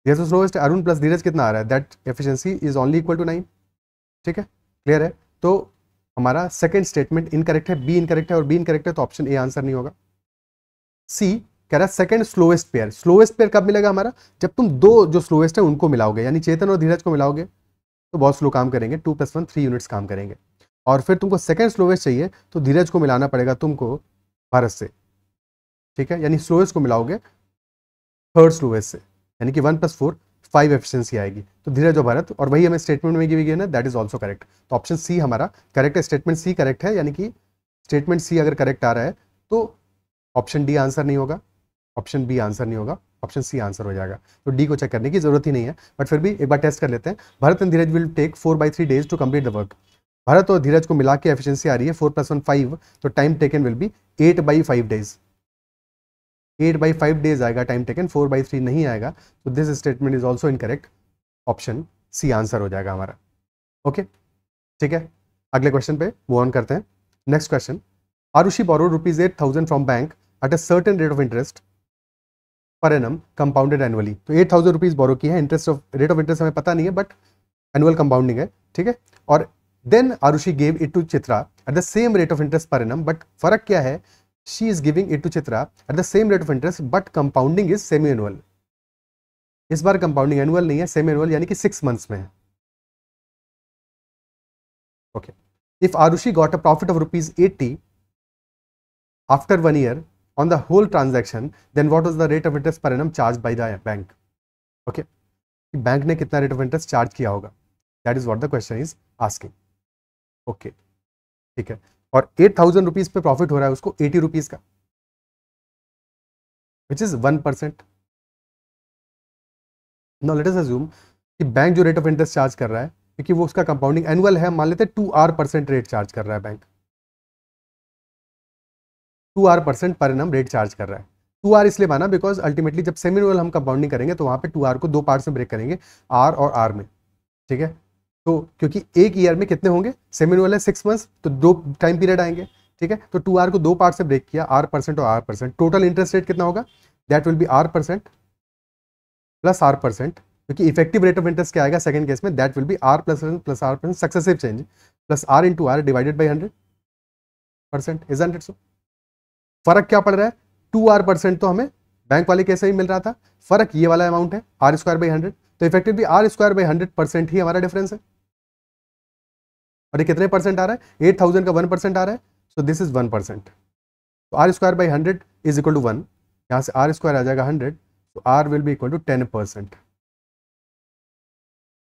धीरज तो स्लोएस्ट है। अरुण प्लस धीरज कितना आ रहा है? That efficiency is only equal to 9। ठीक है, क्लियर है? तो हमारा सेकंड स्टेटमेंट इनकरेक्ट है, बी इनकरेक्ट है, और बी इनकरेक्ट है तो ऑप्शन ए आंसर नहीं होगा। सी कह रहा है second slowest pair. Slowest pair कब मिलेगा हमारा? जब तुम दो जो स्लोएस्ट है उनको मिलाओगे, यानी चेतन और धीरज को मिलाओगे तो बहुत स्लो काम करेंगे, 2 + 1 3 यूनिट्स काम करेंगे। और फिर तुमको सेकंड स्लोएस्ट चाहिए तो धीरज को मिलाना पड़ेगा तुमको भारत से। ठीक है, यानी स्लोएस्ट को मिलाओगे थर्ड स्लोएस्ट से, यानी कि 1 + 4 5 एफिशिएंसी आएगी। तो धीरज और भारत, और वही हमें स्टेटमेंट में गिवन है, दैट इज ऑल्सो करेक्ट। तो ऑप्शन सी हमारा करेक्ट है, स्टेटमेंट सी करेक्ट है, यानी कि स्टेटमेंट सी अगर करेक्ट आ रहा है तो ऑप्शन डी आंसर नहीं होगा, ऑप्शन बी आंसर नहीं होगा, ऑप्शन सी आंसर हो जाएगा। तो डी को चेक करने की जरूरत ही नहीं है, बट फिर भी एक बार टेस्ट कर लेते हैं। Bharat and Dheeraj will take 4/3 days to complete the work. Bharat और धीरज को मिला के एफिशिएंसी आ रही है 4 + 1 5, तो time taken will be 8/5 days। 8/5 days आएगा टाइम टेकन, 4/3 नहीं आएगा। तो this statement is also incorrect, option C answer हो जाएगा हमारा। ओके, ठीक है, अगले क्वेश्चन पे मूव ऑन करते हैं। Next question, Arushi borrowed ₹8,000 from bank at a certain rate of interest per annum compounded annually. तो 8,000 रुपीज बोरो की है, interest of rate of interest हमें पता नहीं है, बट एनुअल कंपाउंडिंग है। ठीक है, और then Arushi gave it to Chitra at the same rate of interest per annum, but फर्क क्या है? She is giving it to Chitra at the same rate of interest but compounding is semi annual. इस बार compounding annual नहीं है, semi annual, यानी कि 6 months में है। Okay, if Arushi got a profit of ₹80 after 1 year on the whole transaction, then what was the rate of interest per annum charged by the bank? Okay, bank ने कितना rate of interest charge किया होगा, that is what the question is asking. Okay, ठीक है, और 8,000 rupees पे profit हो रहा है उसको 80 रुपीज का, which is 1%। Now let us assume कि बैंक जो रेट ऑफ इंटरेस्ट चार्ज कर रहा है, क्योंकि वो उसका कंपाउंडिंग एनुअल है, मान लेते हैं 2R% रेट चार्ज कर रहा है bank, 2R% per annum rate charge कर रहा है। 2R इसलिए माना बिकॉज अल्टीमेटली जब सेमी एनुअल हम कंपाउंडिंग करेंगे तो वहां पे 2R को दो पार्ट्स में ब्रेक करेंगे, R और R में, ठीक है। तो क्योंकि एक ईयर में कितने होंगे, सेमी एनुअल है 6 मंथ्स, तो दो टाइम पीरियड आएंगे, ठीक है। तो 2R को दो पार्ट से ब्रेक किया, R% और R%, टोटल इंटरेस्ट रेट कितना होगा, that will B R% plus R%, क्योंकि इफेक्टिव रेट ऑफ इंटरेस्ट क्या आएगा सेकंड केस में, that will B R++ R% successive change plus R into R divided by 100%, isn't it so. फर्क क्या पड़ रहा है, 2R% तो हमें बैंक वाले केस में ही मिल रहा था, फर्क ये वाला अमाउंट है R²/100, तो इफेक्टिवली R²/100% ही हमारा डिफरेंस है। और ये कितने परसेंट आ रहा है, 8,000 का 1% आ रहा है, सो दिस इज 1%। तो R²/100 इज इक्वल टू 1, यहाँ से R² आ जाएगा 100, तो R will be equal to 10%।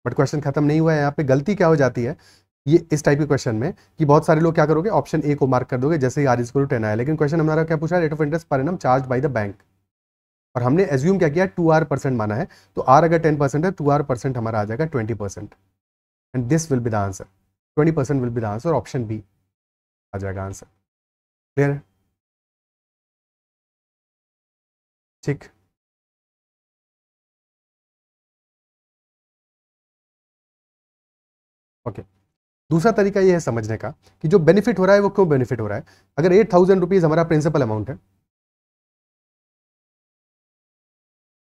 But question खत्म नहीं हुआ है, यहाँ पे गलती क्या हो जाती है ये इस टाइप के क्वेश्चन में, कि बहुत सारे लोग क्या करोगे, ऑप्शन ए को मार्क कर दोगे जैसे ही R=10 आया, लेकिन क्वेश्चन हमारा क्या पूछा, rate of interest per annum charge by the bank, और हमने एज्यूम क्या किया, 2R% माना है, तो R अगर 10% है, 2R% हमारा आ जाएगा 20%, and this will be the answer, 20% will be the answer, option B आ जाएगा आंसर। क्लियर है, ठीक। ओके, दूसरा तरीका ये है समझने का कि जो बेनिफिट हो रहा है वो क्यों बेनिफिट हो रहा है। अगर 8,000 रुपीज हमारा प्रिंसिपल अमाउंट है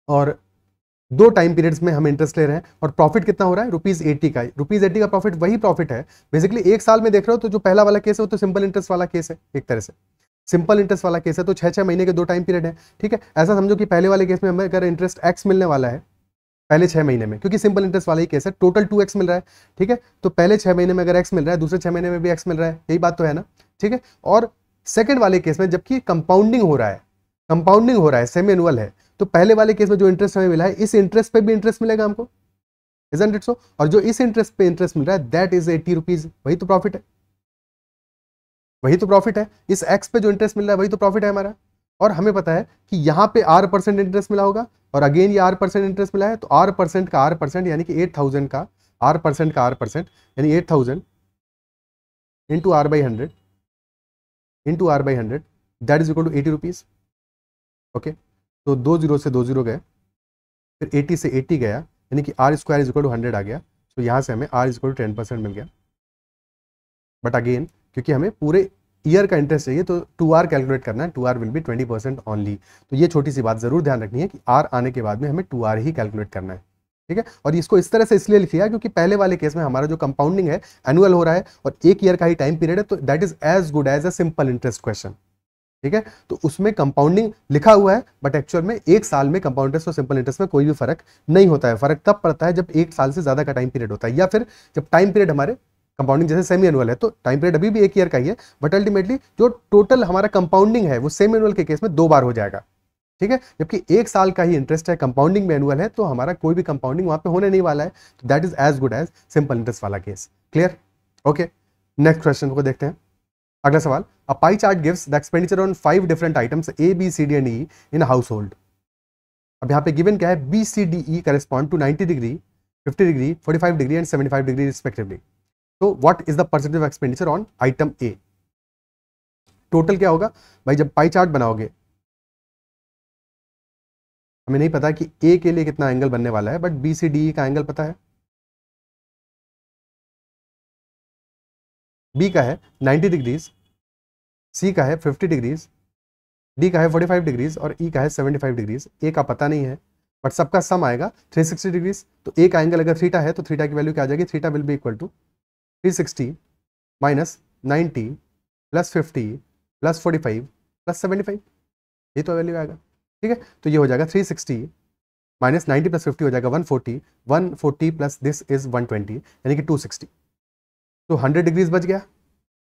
और दो टाइम पीरियड्स में हम इंटरेस्ट ले रहे हैं, और प्रॉफिट कितना हो रहा है, ₹80 का, ₹80 का प्रॉफिट वही प्रॉफिट है बेसिकली एक साल में, देख रहे हो। तो जो पहला वाला केस है वो तो सिंपल इंटरेस्ट वाला केस है, एक तरह से सिंपल इंटरेस्ट वाला केस है, तो 6-6 महीने के दो टाइम पीरियड है, ठीक है। ऐसा समझो कि पहले वाले केस में हमें अगर इंटरेस्ट एक्स मिलने वाला है पहले 6 महीने में, क्योंकि सिंपल इंटरेस्ट वाला ही केस है, टोटल 2x मिल रहा है, ठीक है। तो पहले 6 महीने में अगर एक्स मिल रहा है, दूसरे 6 महीने में भी एक्स मिल रहा है, यही बात तो है ना, ठीक है। और सेकंड वाले केस में जबकि कंपाउंडिंग हो रहा है, कंपाउंडिंग हो रहा है, सेमी एनुअल है, तो पहले वाले केस में जो इंटरेस्ट हमें मिला है इस इंटरेस्ट पे भी इंटरेस्ट मिलेगा हमको, इजंट इट सो। और जो इस इंटरेस्ट पे इंटरेस्ट मिल रहा है दैट इज 80 रुपीज, वही तो प्रॉफिट है, वही तो प्रॉफिट है। इस एक्स पे जो इंटरेस्ट मिल रहा है वही तो प्रॉफिट है हमारा। और हमें पता है कि यहाँ पे R% इंटरेस्ट मिला होगा, और अगेन ये R% इंटरेस्ट मिला है, तो R% का R% यानी कि 8,000 का R% का R% यानी 8,000 into R/100 into R/100 that is equal to 80 rupees. Okay, तो 2 जीरो से 2 जीरो गए, फिर 80 से 80 गया, यानी कि R² इज इक्वल टू 100 आ गया। तो यहाँ से हमें R इज इक्वल टू 10% मिल गया। बट अगेन क्योंकि हमें पूरे ईयर का इंटरेस्ट चाहिए तो 2R कैलकुलेट करना है, 2R विल बी 20% ओनली। तो ये छोटी सी बात जरूर ध्यान रखनी है कि R आने के बाद में हमें 2R ही कैलकुलेट करना है, ठीक है। और इसको इस तरह से इसलिए लिखिए क्योंकि पहले वाले केस में हमारा जो कंपाउंडिंग है एनुअल हो रहा है और एक ईयर का ही टाइम पीरियड है, तो that is as good as a simple interest question, ठीक है। तो उसमें कंपाउंडिंग लिखा हुआ है, बट एक्चुअल में एक साल में कंपाउंड इंटरेस्ट और सिंपल इंटरेस्ट में कोई भी फर्क नहीं होता है। फर्क तब पड़ता है जब एक साल से ज्यादा का टाइम पीरियड होता है, या फिर जब टाइम पीरियड हमारे कंपाउंडिंग जैसे सेमी एनुअल है तो टाइम पीरियड अभी भी एक ईयर का ही है, बट अल्टीमेटली जो टोटल हमारा कंपाउंडिंग है वो सेमी एनुअल के केस में 2 बार हो जाएगा, ठीक है। जबकि एक साल का ही इंटरेस्ट है, कंपाउंडिंग में एनुअल है, तो हमारा कोई भी कंपाउंडिंग वहां पे होने नहीं वाला है। तो that is as good as simple interest वाला केस। Clear, okay. नेक्स्ट क्वेश्चन को देखते हैं। अगला सवाल, a pie chart gives the expenditure on 5 different items A, B, C, D and E in household. अब यहाँ पे गिवन क्या है, B, C, D, E correspond to 90 degree, 50 degree, 45 degree and 75 degree respectively. तो what is the percentage of expenditure on item A. Total क्या होगा भाई, जब पाई चार्ट बनाओगे हमें नहीं पता कि ए के लिए कितना एंगल बनने वाला है, बट बी सी डी का एंगल पता है। बी का है 90 डिग्रीज, सी का है 50 डिग्रीज, डी का है 45 डिग्रीज और ई का है 75 डिग्रीज। ए का पता नहीं है, बट सबका सम आएगा 360 डिग्रीज। तो ए का एंगल अगर थीटा है तो थीटा की वैल्यू क्या आ जाएगी, theta will be equal to 360 minus 90 plus 50 plus 45 plus 75, ये तो वैल्यू आएगा, ठीक है। तो ये हो जाएगा 360 माइनस 90 प्लस 50 हो जाएगा 140, 140 प्लस दिस इज 120 यानी कि 260। तो 100 डिग्रीज बच गया।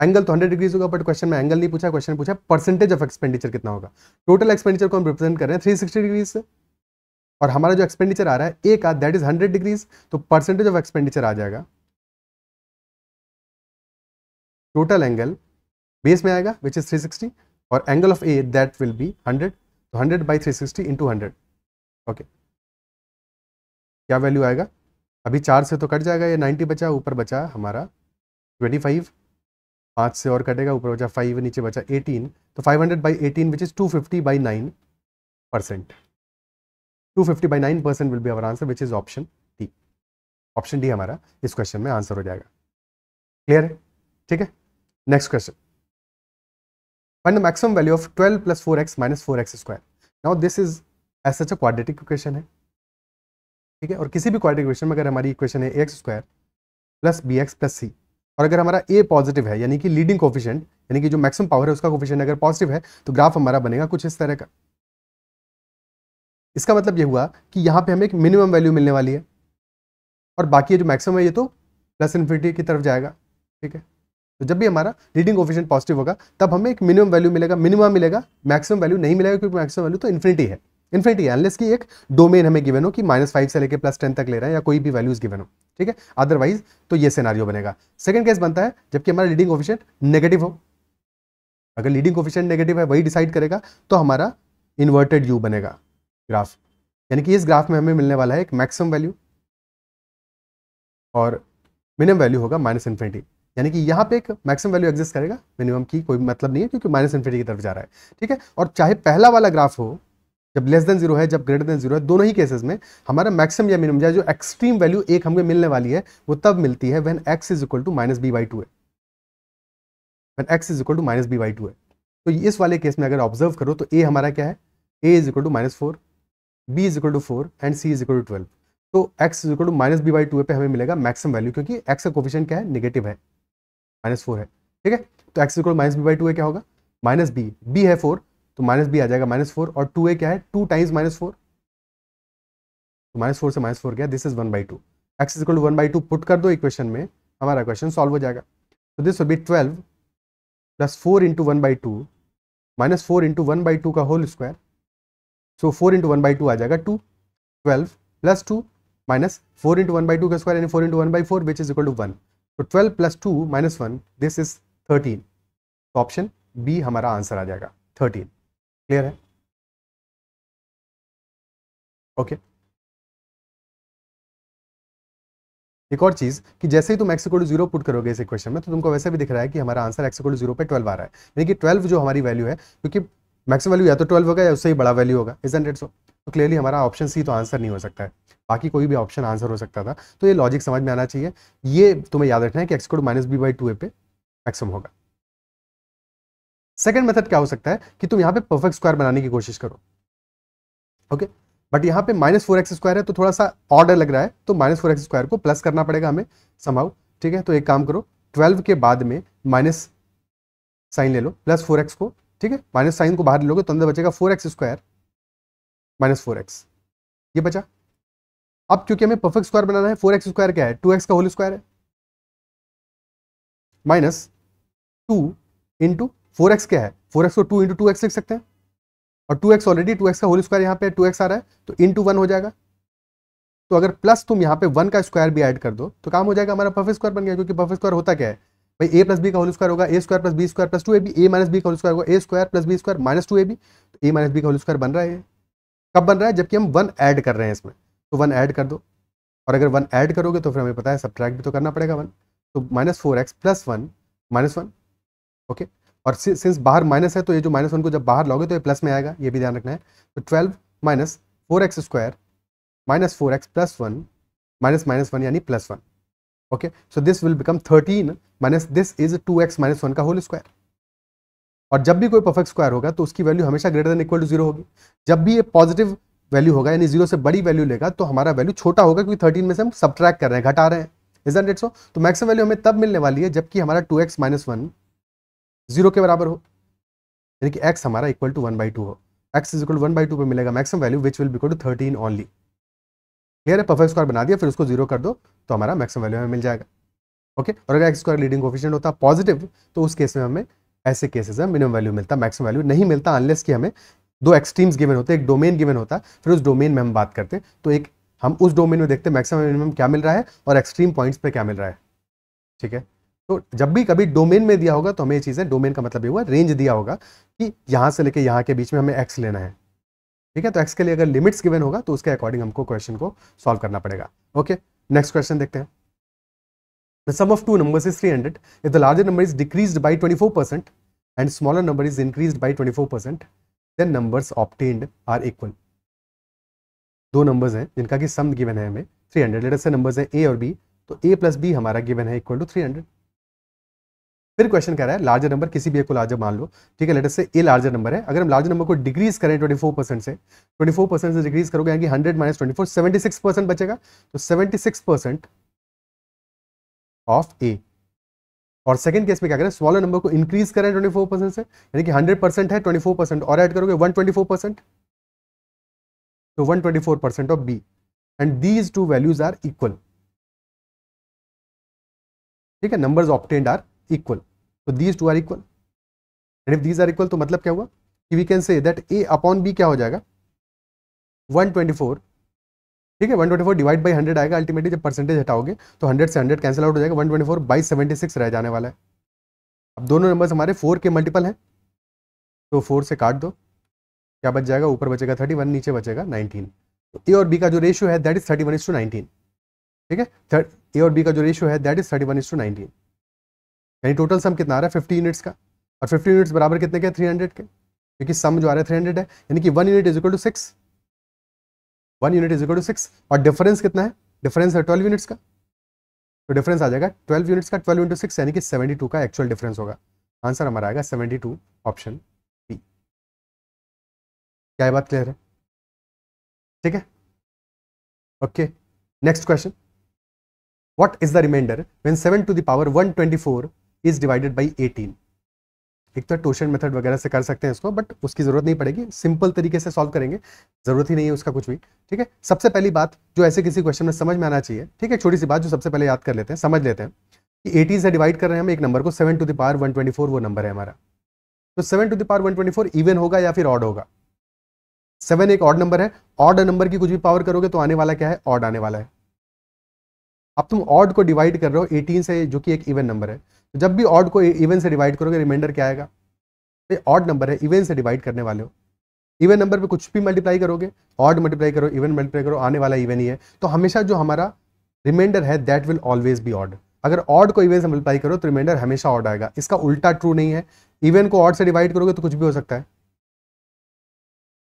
एंगल तो 100 डिग्रीज होगा, बट क्वेश्चन में एंगल नहीं पूछा, क्वेश्चन पूछा परसेंटेज ऑफ एक्सपेंडिचर कितना होगा। टोटल एक्सपेंडिचर को हम रिप्रेजेंट कर रहे हैं 360 डिग्रीज से, और हमारा जो एक्सपेंडिचर आ रहा है ए का दैट इज 100 डिग्रीज, तो परसेंटेज ऑफ एक्सपेंडिचर आ जाएगा टोटल एंगल बेस में आएगा विच इज 360 और angle of A that will B 100, तो 100 बाई 360 इंटू 100। ओके, क्या वैल्यू आएगा? अभी 4 से तो कट जाएगा, ये 90 बचा, ऊपर बचा हमारा 25, 5 से और कटेगा, ऊपर बचा 5, नीचे बचा 18, तो 500 by 18 which is 250 by 9%। 250 by 9% will be our answer which is option D. Option D हमारा इस क्वेश्चन में आंसर हो जाएगा। क्लियर है? ठीक है, next question. Find the maximum value of 12 plus 4x minus 4x square. Now this is as such a quadratic equation है, ठीक है, और किसी भी क्वाड्रेटिक इक्वेशन में अगर हमारी इक्वेशन है x square plus b x plus c, और अगर हमारा ए पॉजिटिव है यानी कि लीडिंग कोफिशिएंट यानी कि जो मैक्सिमम पावर है उसका कोफिशिएंट अगर पॉजिटिव है तो ग्राफ हमारा बनेगा कुछ इस तरह का। इसका मतलब ये हुआ कि यहाँ पे हमें एक मिनिमम वैल्यू मिलने वाली है और बाकी जो मैक्सिमम है ये तो प्लस इन्फिनिटी की तरफ जाएगा। ठीक है, तो जब भी हमारा लीडिंग कोफिशिएंट पॉजिटिव होगा तब हमें एक मिनिमम वैल्यू मिलेगा, मिनिमम मिलेगा, मैक्सिमम वैल्यू नहीं मिलेगा क्योंकि मैक्सिमम वैल्यू तो इन्फिनिटी है, इन्फिनिटी है, अनलेस कि एक डोमेन हमें गिवन हो कि -5 से लेकर +10 तक ले रहे हैं या कोई भी वैल्यूज गिवन हो। ठीक है, अदरवाइज तो ये सिनेरियो बनेगा। सेकंड केस बनता है जबकि हमारा लीडिंग कोफिशिएंट नेगेटिव हो। अगर लीडिंग कोफिशिएंट नेगेटिव है वही डिसाइड करेगा, तो हमारा इन्वर्टेड यू बनेगा ग्राफ, यानी कि इस ग्राफ में हमें मिलने वाला है एक मैक्सिमम वैल्यू और मिनिमम वैल्यू होगा -इन्फिनिटी, यानी कि यहाँ पे एक मैक्सिमम वैल्यू एग्जिस्ट करेगा, मिनिमम की कोई मतलब नहीं है क्योंकि -इन्फिनिटी की तरफ जा रहा है। ठीक है, और चाहे पहला वाला ग्राफ हो जब लेस देन 0 है, जब ग्रेटर देन 0 है, दोनों ही केसेस में हमारा मैक्सिमम या मिनिमम या जो एक्सट्रीम वैल्यू एक हमें मिलने वाली है वो तब मिलती है when x is equal to -b/2 है, when x is equal to -b/2 है। तो इस वाले केस में अगर ऑब्जर्व करो तो a हमारा क्या है, a is equal to -4, b is equal to 4 and c is equal to 12। तो x is equal to -b/2 पे हमें मिलेगा मैक्सिमम वैल्यू, क्योंकि x का कोफिशिएंट क्या है, नेगेटिव है, -4 है। ठीक है, तो x इक्वल -b/2 है, क्या होगा -b, b है 4 तो -b आ जाएगा -4 और 2a क्या है 2 टाइम्स -4, तो -4 से -4 गया, this is 1/2। x equal to 1/2 put कर दो इक्वेशन में, हमारा क्वेश्चन सॉल्व हो जाएगा। तो this will B 12 plus 4 into 1/2 minus 4 into 1/2 का होल स्क्वायर, सो 4 इंटू 1/2 आ जाएगा 2, 12 प्लस 2 माइनस 4 इंटू 1/2 का स्क्वायर यानी 4 into 1/4 which is equal to 1, तो 12 प्लस 2 माइनस 1 दिस इज 13। तो ऑप्शन बी हमारा आंसर आ जाएगा 13। क्लियर है? ओके, एक और चीज कि जैसे ही तुम x इक्वल टू 0 पुट करोगे इस इक्वेशन में तो तुमको वैसे भी दिख रहा है कि हमारा आंसर x इक्वल टू 0 पे 12 आ रहा है, यानी कि 12 जो हमारी वैल्यू है, क्योंकि मैक्सिमम वैल्यू या तो 12 होगा या उससे ही बड़ा वैल्यू होगा, इजंट इट सो? तो क्लियरली हमारा ऑप्शन सी तो आंसर नहीं हो सकता है, बाकी कोई भी ऑप्शन आंसर हो सकता था। तो ये लॉजिक समझ में आना चाहिए, ये तुम्हें याद रखना है कि x इक्वल टू -b/2 पे मैक्सिमम होगा। सेकंड मेथड क्या हो सकता है कि तुम यहाँ पे परफेक्ट स्क्वायर बनाने की कोशिश करो। ओके, बट यहाँ पे -4x स्क्वायर है तो थोड़ा सा ऑर्डर लग रहा है, तो -4x स्क्वायर को प्लस करना पड़ेगा हमें समहाउ। ठीक है, तो एक काम करो, 12 के बाद में माइनस साइन ले लो, प्लस 4x को, ठीक है, माइनस साइन को बाहर लोगे तो अंदर बचेगा 4x स्क्वायर माइनस 4x, ये बचा। अब क्योंकि हमें परफेक्ट स्क्वायर बनाना है, 4x स्क्वायर क्या है, 2x का होल स्क्वायर है, माइनस 2 इंटू 4x क्या है, 4x को 2 इंटू 2x लिख सकते हैं, और 2x ऑलरेडी 2x का होल स्क्वायर यहाँ पे 2x आ रहा है तो इंटू 1 हो जाएगा। तो अगर प्लस तुम यहाँ पे 1 का स्क्वायर भी ऐड कर दो तो काम हो जाएगा, हमारा परफेक्ट स्क्वायर बन गया। क्योंकि परफेक्ट स्क्वायर होता क्या है भाई, a प्लस बी का होल स्क्वायर होगा a square plus B square plus 2ab, a minus B का होल स्क्वायर होगा a square plus B square minus 2ab, तो a माइनस बी का होल स्क्वायर बन रहा है। कब बन रहा है, जबकि हम 1 ऐड कर रहे हैं इसमें, तो 1 ऐड कर दो, और अगर 1 ऐड करोगे तो फिर हमें पता है सब्ट्रैक्ट भी तो करना पड़ेगा 1, तो -4x प्लस 1 -1। ओके, और सिंस बाहर माइनस है तो ये जो -1 को जब बाहर लोगे तो ये प्लस में आएगा, ये भी ध्यान रखना है। तो 12 minus 4x square minus 4x plus 1 minus -1 यानी +1। Okay, so this will become 13 minus this is 2x minus 1 का होल स्क्वायर। और जब भी कोई परफेक्ट स्क्वायर होगा तो उसकी वैल्यू हमेशा ग्रेटर देन इक्वल टू 0 होगी। जब भी ये पॉजिटिव वैल्यू होगा यानी 0 से बड़ी वैल्यू लेगा तो हमारा वैल्यू छोटा होगा, क्योंकि 13 में से हम सब्ट्रैक्ट कर रहे हैं, घटा रहे हैं, इजंट इट सो? तो मैक्सिमम वैल्यू हमें तब मिलने वाली है जबकि हमारा 2x माइनस 1 0 के बराबर हो, यानी कि x हमारा इक्वल टू 1/2 हो। x इज इक्वल टू 1/2 पे मिलेगा maximum value which will be equal to 13 only. Clear है? परफेक्ट स्क्वायर बना दिया, फिर उसको 0 कर दो तो हमारा मैक्सिमम वैल्यू हमें मिल जाएगा। ओके, और अगर x स्क्वायर लीडिंग कोफिशिएंट होता पॉजिटिव तो उस केस में हमें ऐसे केसेस में मिनिमम वैल्यू मिलता, मैक्सिमम वैल्यू नहीं मिलता, अनलेस कि हमें दो एक्सट्रीम्स गिवन होते, एक डोमेन गिवन होता, फिर उस डोमेन में हम बात करते, तो एक हम उस डोमेन में देखते मैक्सिमम मिनिमम क्या मिल रहा है और एक्सट्रीम पॉइंट्स पे क्या मिल रहा है। ठीक है, तो जब भी कभी डोमेन में दिया होगा तो हमें ये चीज़ें, डोमेन का मतलब ये हुआ रेंज दिया होगा कि यहाँ से लेके यहाँ के बीच में हमें x लेना है, ठीक है। तो x के लिए अगर लिमिट्स गिवन होगा तो उसके अकॉर्डिंग हमको क्वेश्चन को सॉल्व करना पड़ेगा। ओके, नेक्स्ट क्वेश्चन देखते हैं। The sum of two numbers is 300. If the larger number is decreased by 24% and smaller number is increased by 24%, then numbers obtained are equal. दो नंबर्स हैं जिनका कि सम गिवन है हमें 300। लेट अस से numbers हैं a और b, तो a प्लस b हमारा गिवन है इक्वल टू 300। फिर क्वेश्चन कह रहा है लार्जर नंबर, किसी भी एक को लार्जर मान लो, ठीक है। लेट अस से a लार्जर नंबर है। अगर हम लार्जर नंबर को डिक्रीज करें 24% से, 24% से डिक्रीज करोगे यानी कि 100 माइनस 24 76% बचेगा। तो 76% ऑफ a। और सेकंड केस में क्या करें, स्मॉलर नंबर को इंक्रीज करें 24% से, यानी कि 100% है, 24% और ऐड करोगे 124%, तो 124% of b and these two values are equal, ठीक है। नंबर्स ऑब्टेन्ड आर इक्वल, तो these two are equal and if these are equal तो मतलब क्या हुआ कि we can say that a upon b क्या हो जाएगा 124, ठीक है। 124 डिवाइड बाई 100 आएगा अल्टीमेटली, जब परसेंटेज हटाओगे तो 100 से 100 कैंसिल आउट हो जाएगा, 124 बाई 76 रह जाने वाला है। अब दोनों नंबर्स हमारे 4 के मल्टीपल हैं, तो 4 से काट दो, क्या बच जाएगा, ऊपर बचेगा 31, नीचे बचेगा 19। तो ए और बी का जो रेशियो है दैट इज 31:19, ठीक है। ए और बी का जो रेशियो है दैट इज 31:19, यानी टोटल सम कितना आ रहा है 50 यूनिट्स का, और 50 यूनिट्स बराबर कितने के, 300 के, क्योंकि सम जो आ रहा है 300 है, यानी कि 1 unit is equal to 6, 1 unit is equal to 6। और डिफरेंस कितना है, डिफरेंस है 12 यूनिट्स का, तो डिफरेंस आ जाएगा 12 यूनिट्स का, 12 इंटू 6 यानी कि 72 का एक्चुअल डिफरेंस होगा। आंसर हमारा आएगा 72, ऑप्शन बी। क्या ये बात क्लियर है, ठीक है। Okay, next question, what is the remainder when 7 to the power 124 is divided by 18। एक तो टोशन मेथड वगैरह से कर सकते हैं इसको, बट उसकी जरूरत नहीं पड़ेगी, सिंपल तरीके से सॉल्व करेंगे, जरूरत ही नहीं है उसका कुछ भी, ठीक है। सबसे पहली बात जो ऐसे किसी क्वेश्चन में समझ में आना चाहिए, ठीक है, छोटी सी बात जो सबसे पहले याद कर लेते हैं, समझ लेते हैं कि 18 से डिवाइड कर रहे हैं हम एक नंबर को, 7 टू द पावर 124 वो नंबर है हमारा। तो 7 टू द पावर 124 इवन होगा या फिर ऑड होगा, 7 एक ऑड नंबर है, ऑड नंबर की कुछ भी पावर करोगे तो आने वाला क्या है, ऑड आने वाला है। अब तुम ऑड को डिवाइड कर रहे हो 18 से जो कि एक इवन नंबर है, तो जब भी ऑड को इवन से डिवाइड करोगे रिमाइंडर क्या आएगा, ऑड नंबर है, इवन से डिवाइड करने वाले हो, इवन नंबर पे कुछ भी मल्टीप्लाई करोगे, ऑड मल्टीप्लाई करो, इवन मल्टीप्लाई करो, आने वाला इवन ही है, तो हमेशा जो हमारा रिमाइंडर है that will always be odd. अगर ऑड को इवन से मल्टीप्लाई करो तो रिमाइंडर हमेशा ऑड आएगा, इसका उल्टा ट्रू नहीं है, इवन को ऑड से डिवाइड करोगे तो कुछ भी हो सकता है,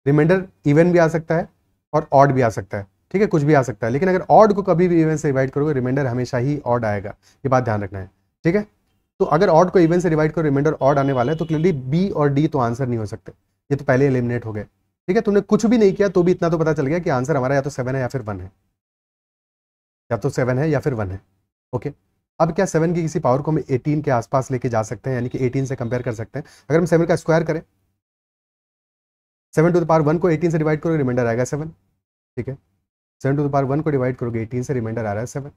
रिमाइंडर इवन भी आ सकता है और ऑड भी आ सकता है, ठीक है, कुछ भी आ सकता है, लेकिन अगर ऑड को कभी भी इवन से डिवाइड करोगे रिमाइंडर हमेशा ही ऑड आएगा, ये बात ध्यान रखना है, ठीक है। तो अगर ऑड को इवन से डिवाइड करो रिमाइंडर ऑड आने वाला है, तो क्लियरली बी और डी तो आंसर नहीं हो सकते, ये तो पहले एलिमिनेट हो गए, ठीक है। तुमने कुछ भी नहीं किया तो भी इतना तो पता चल गया कि आंसर हमारा या तो 7 है या फिर 1 है, या तो 7 है या फिर 1 है। ओके, अब क्या 7 की किसी पावर को हम 18 के आसपास लेके जा सकते हैं, यानी कि 18 से कंपेयर कर सकते हैं। अगर हम 7 का स्क्वायर करें, 7 टू द पावर 1 को 18 से डिवाइड करोगे रिमाइंडर आएगा 7, ठीक है। 7 टू द पावर 1 को डिवाइड करोगे 18 से, रिमाइंडर आ रहा है 7।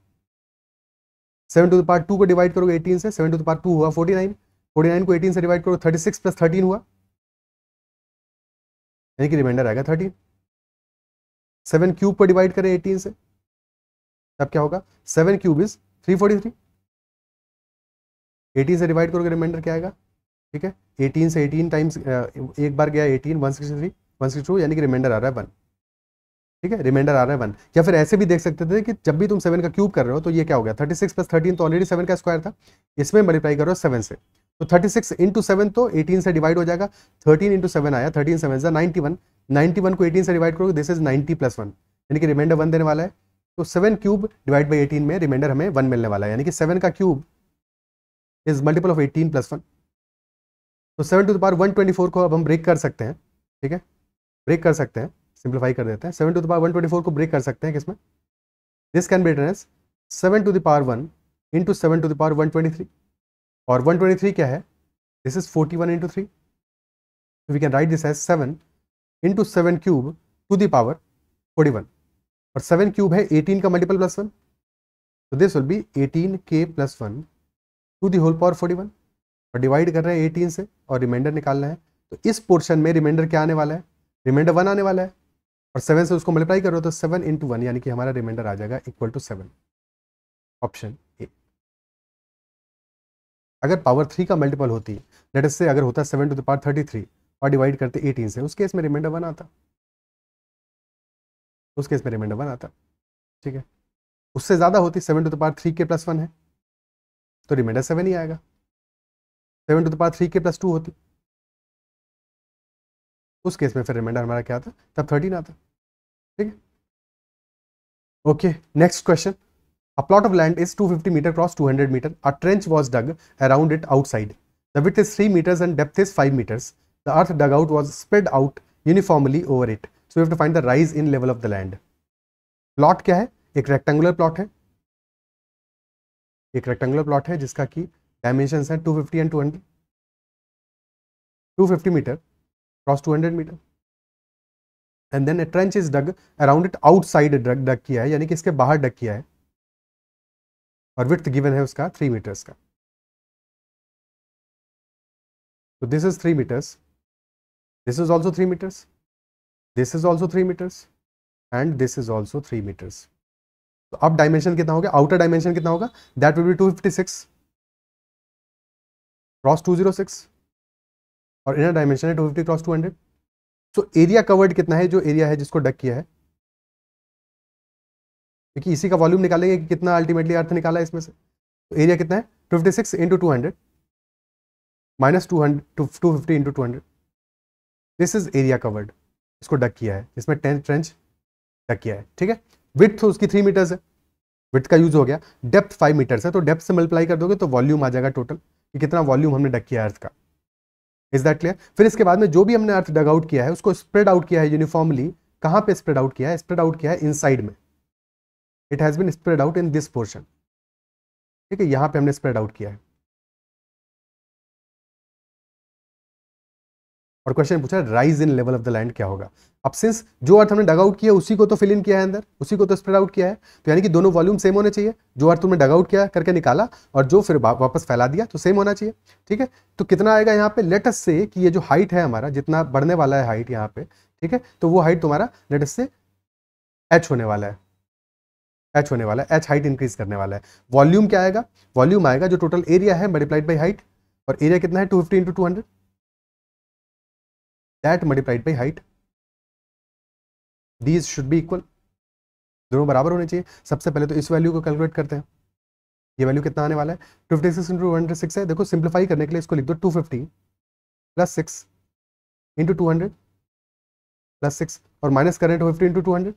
7 टू द पावर 2 को डिवाइड करोगे 18 से, 7 टू द पावर 2 हुआ 49, 49 को 18 से डिवाइड करोगे 36 प्लस 13 हुआ, यानी कि रिमाइंडर आएगा 13। 7 क्यूब को डिवाइड करें 18 से, तब क्या होगा, 7 क्यूब इज 343, 18 से डिवाइड करोगे रिमाइंडर क्या आएगा, ठीक है। 18 से 18 टाइम्स एक बार गया 18, 163, 162, यानी कि रिमाइंडर आ रहा है 1, ठीक है, रिमाइंडर आ रहा है 1। या फिर ऐसे भी देख सकते थे कि जब भी तुम 7 का क्यूब कर रहे हो तो ये क्या हो गया, 36 प्लस 13 तो ऑलरेडी 7 का स्क्वायर था, इसमें मल्टीप्लाई करो 7 से, तो 36 इंटू 7 तो 18 से डिवाइड हो जाएगा, 13 इंटू 7 आया, 13 7 91, 91 को 18 से डिवाइड करोगे दिस इज 90 प्लस 1, यानी कि रिमाइंडर 1 देने वाला है। तो 7 क्यूब डिवाइड बाई 18 में रिमाइंडर हमें 1 मिलने वाला है, यानी कि 7 का cube is multiple of 18 plus 1। तो 7 टू द पावर 124 को अब हम ब्रेक कर सकते हैं, ठीक है, ब्रेक कर सकते हैं, सिंप्लीफाई कर देते हैं। 7 टू द पावर 124 को ब्रेक कर सकते हैं किसमें, this can be written as 7 to the power 1 into 7 to the power 123, और 123 क्या है, this is 41 into 3, we can write this as 7 into 7 cube to the power 41, और 7 क्यूब है 18 का मल्टीपल प्लस 1, तो this will be 18k plus 1 to the whole power 41, और divide कर रहे हैं 18 से और रिमाइंडर निकालना है, तो इस पोर्शन में रिमाइंडर क्या आने वाला है, रिमाइंडर 1 आने वाला है, और 7 से उसको मल्टीप्लाई करो तो 7 इंटू 1, यानी कि हमारा रिमाइंडर आ जाएगा इक्वल टू 7, ऑप्शन ए। अगर पावर 3 का मल्टीपल होती, लेट अस से अगर होता 7 टू द पावर 33 और डिवाइड करते 18 से, उस केस में रिमाइंडर 1 आता, उस केस में रिमाइंडर 1 आता, ठीक है। उससे ज़्यादा होती, 7 टू द पावर 3 के प्लस 1 है तो रिमाइंडर 7 ही आएगा। 7 टू द पावर 3 के प्लस 2 होती, उस केस में फिर रिमाइंडर हमारा क्या आता, तब 13 आता, ठीक है। Okay, next question. A plot of land is 250 meter cross 200 meter. A trench was dug around it outside. The width is 3 meters and depth is 5 meters. The earth dug out was spread out uniformly over it. So we have to find the rise in level of the land. Plot क्या है? एक rectangular plot है, एक rectangular plot है जिसका की dimensions है 250 and 200. 250 meter cross 200 meter. And then a trench is dug around it outside. dug किया है, यानी कि इसके बाहर dug किया है, और विड्थ गिवन है उसका 3 मीटर्स का। तो this is 3 metres, this is also 3 metres, this is also 3 metres and this is also 3 metres. तो अब डायमेंशन कितना हो गया, आउटर डायमेंशन कितना होगा, दैट विल बी 256 क्रॉस 206 और इनर डायमेंशन है 250 क्रॉस 200। सो एरिया कवर्ड कितना है, जो एरिया है जिसको डक किया है, क्योंकि इसी का वॉल्यूम निकालेंगे कि कितना अल्टीमेटली अर्थ निकाला है इसमें से। तो एरिया कितना है 56 into 200 minus 250 into 200, this is area covered, इसको डक किया है, इसमें 10 ट्रेंच डक किया है, ठीक है। विड्थ उसकी 3 मीटर्स है, विड्थ का यूज हो गया। डेप्थ 5 मीटर्स है, तो डेप्थ से मल्टीप्लाई कर दोगे तो वॉल्यूम आ जाएगा टोटल, कि कितना वॉल्यूम हमने डक किया है अर्थ का। Is that clear? फिर इसके बाद में जो भी हमने अर्थ डग आउट किया है उसको स्प्रेड आउट किया है यूनिफॉर्मली। कहाँ पे स्प्रेड आउट किया है, स्प्रेड आउट किया है इनसाइड में, it has been spread out in this portion, ठीक है, यहाँ पे हमने स्प्रेड आउट किया है। और क्वेश्चन पूछा rise in level of the land क्या होगा। अब सिंस जो अर्थ हमने डग आउट किया उसी को तो फिल इन किया है अंदर, उसी को तो स्प्रेड आउट किया है, तो यानी कि दोनों वॉल्यूम सेम होने चाहिए। जो अर्थ तुमने डग आउट किया करके निकाला और जो फिर वापस फैला दिया तो सेम होना चाहिए, ठीक है। तो कितना आएगा यहाँ पे, लेट अस से कि ये जो हाइट है हमारा, जितना बढ़ने वाला है हाइट यहाँ पे, ठीक है, तो वो हाइट तुम्हारा लेट अस से h होने वाला है, h होने वाला है, h हाइट इंक्रीज करने वाला है। वॉल्यूम क्या आएगा, वॉल्यूम आएगा जो टोटल एरिया है मल्टीप्लाइड बाई हाइट, और एरिया कितना है 250 into 200, that multiplied by height, these should be equal, दोनों बराबर होने चाहिए। सबसे पहले तो इस वैल्यू को कैलकुलेट करते हैं, ये वैल्यू कितना आने वाला है 56 इंटू 106 है। देखो सिंप्लीफाई करने के लिए इसको लिख दो 250 प्लस 6 इंटू 200 प्लस 6 और माइनस करें 250 इंटू 200,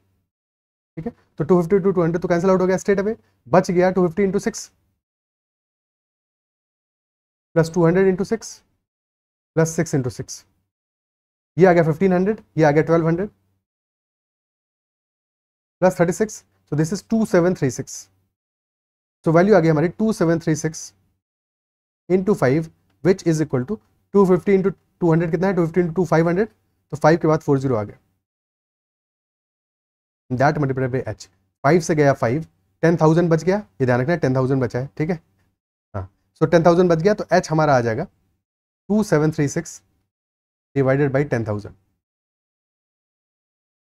ठीक है। तो 250 इंटू 200 तो कैंसिल आउट हो गया स्ट्रेट अवे, बच गया 250 into 6 plus 200 into 6 plus 6 into 6, ये आ गया 1500, ये आ गया 1200 plus 36, so this is 2736, so value आ गई हमारी 2736 into 5 which is equal to 250 into 200 कितना है 250 इंटू 500, तो 5 के बाद 40 आ गया, दैट मल्टीप्लाइड बाई h। 5 से गया 5, 10,000 बच गया, ये ध्यान रखना है 10,000 बचा है, ठीक है। हाँ, सो 10,000 बच गया तो h हमारा आ जाएगा 2736 divided by 10,000,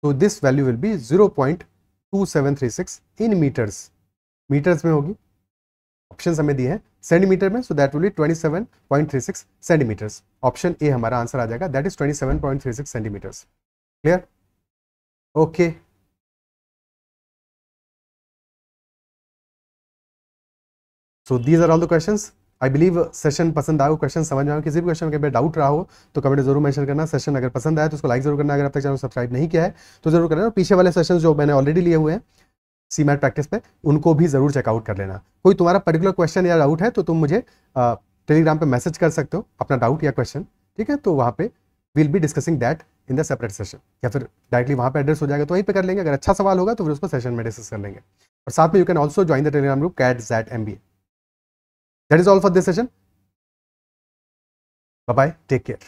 so this value will be 0.2736 in meters, metres में होगी, ऑप्शन हमें दिए हैं सेंटीमीटर में, so that will be 27.36 centimetres. Option A हमारा आंसर आ जाएगा, that is 27.36 centimetres. Clear? Okay, so these are all the questions. I believe session पसंद आया हो, क्वेश्चन समझ में आए, किसी भी क्वेश्चन के डाउट रहा हो तो कमेंट जरूर मेंशन करना। सेशन अगर पसंद आया तो उसको लाइक जरूर करना, अगर अब तक चैनल सब्सक्राइब नहीं किया है तो जरूर करना। पीछे वाले सेशन जो मैंने ऑलरेडी लिए हुए हैं सीमैट प्रैक्टिस पे, उनको भी जरूर चेकआउट कर लेना। कोई तुम्हारा पर्टिकुलर क्वेश्चन या डाउट है तो तुम मुझे टेलीग्राम पे मैसेज कर सकते हो अपना डाउट या क्वेश्चन, ठीक है। तो वहाँ पे will be discussing that in the separate session, या फिर डायरेक्टली वहाँ पे एड्रेस हो जाएगा तो वहीं पे कर लेंगे। अगर अच्छा सवाल होगा तो फिर उसको सेशन में डिस्कस कर लेंगे। और साथ में you can also join the Telegram group CAT-MBA। That is all for this session. Bye bye, take care.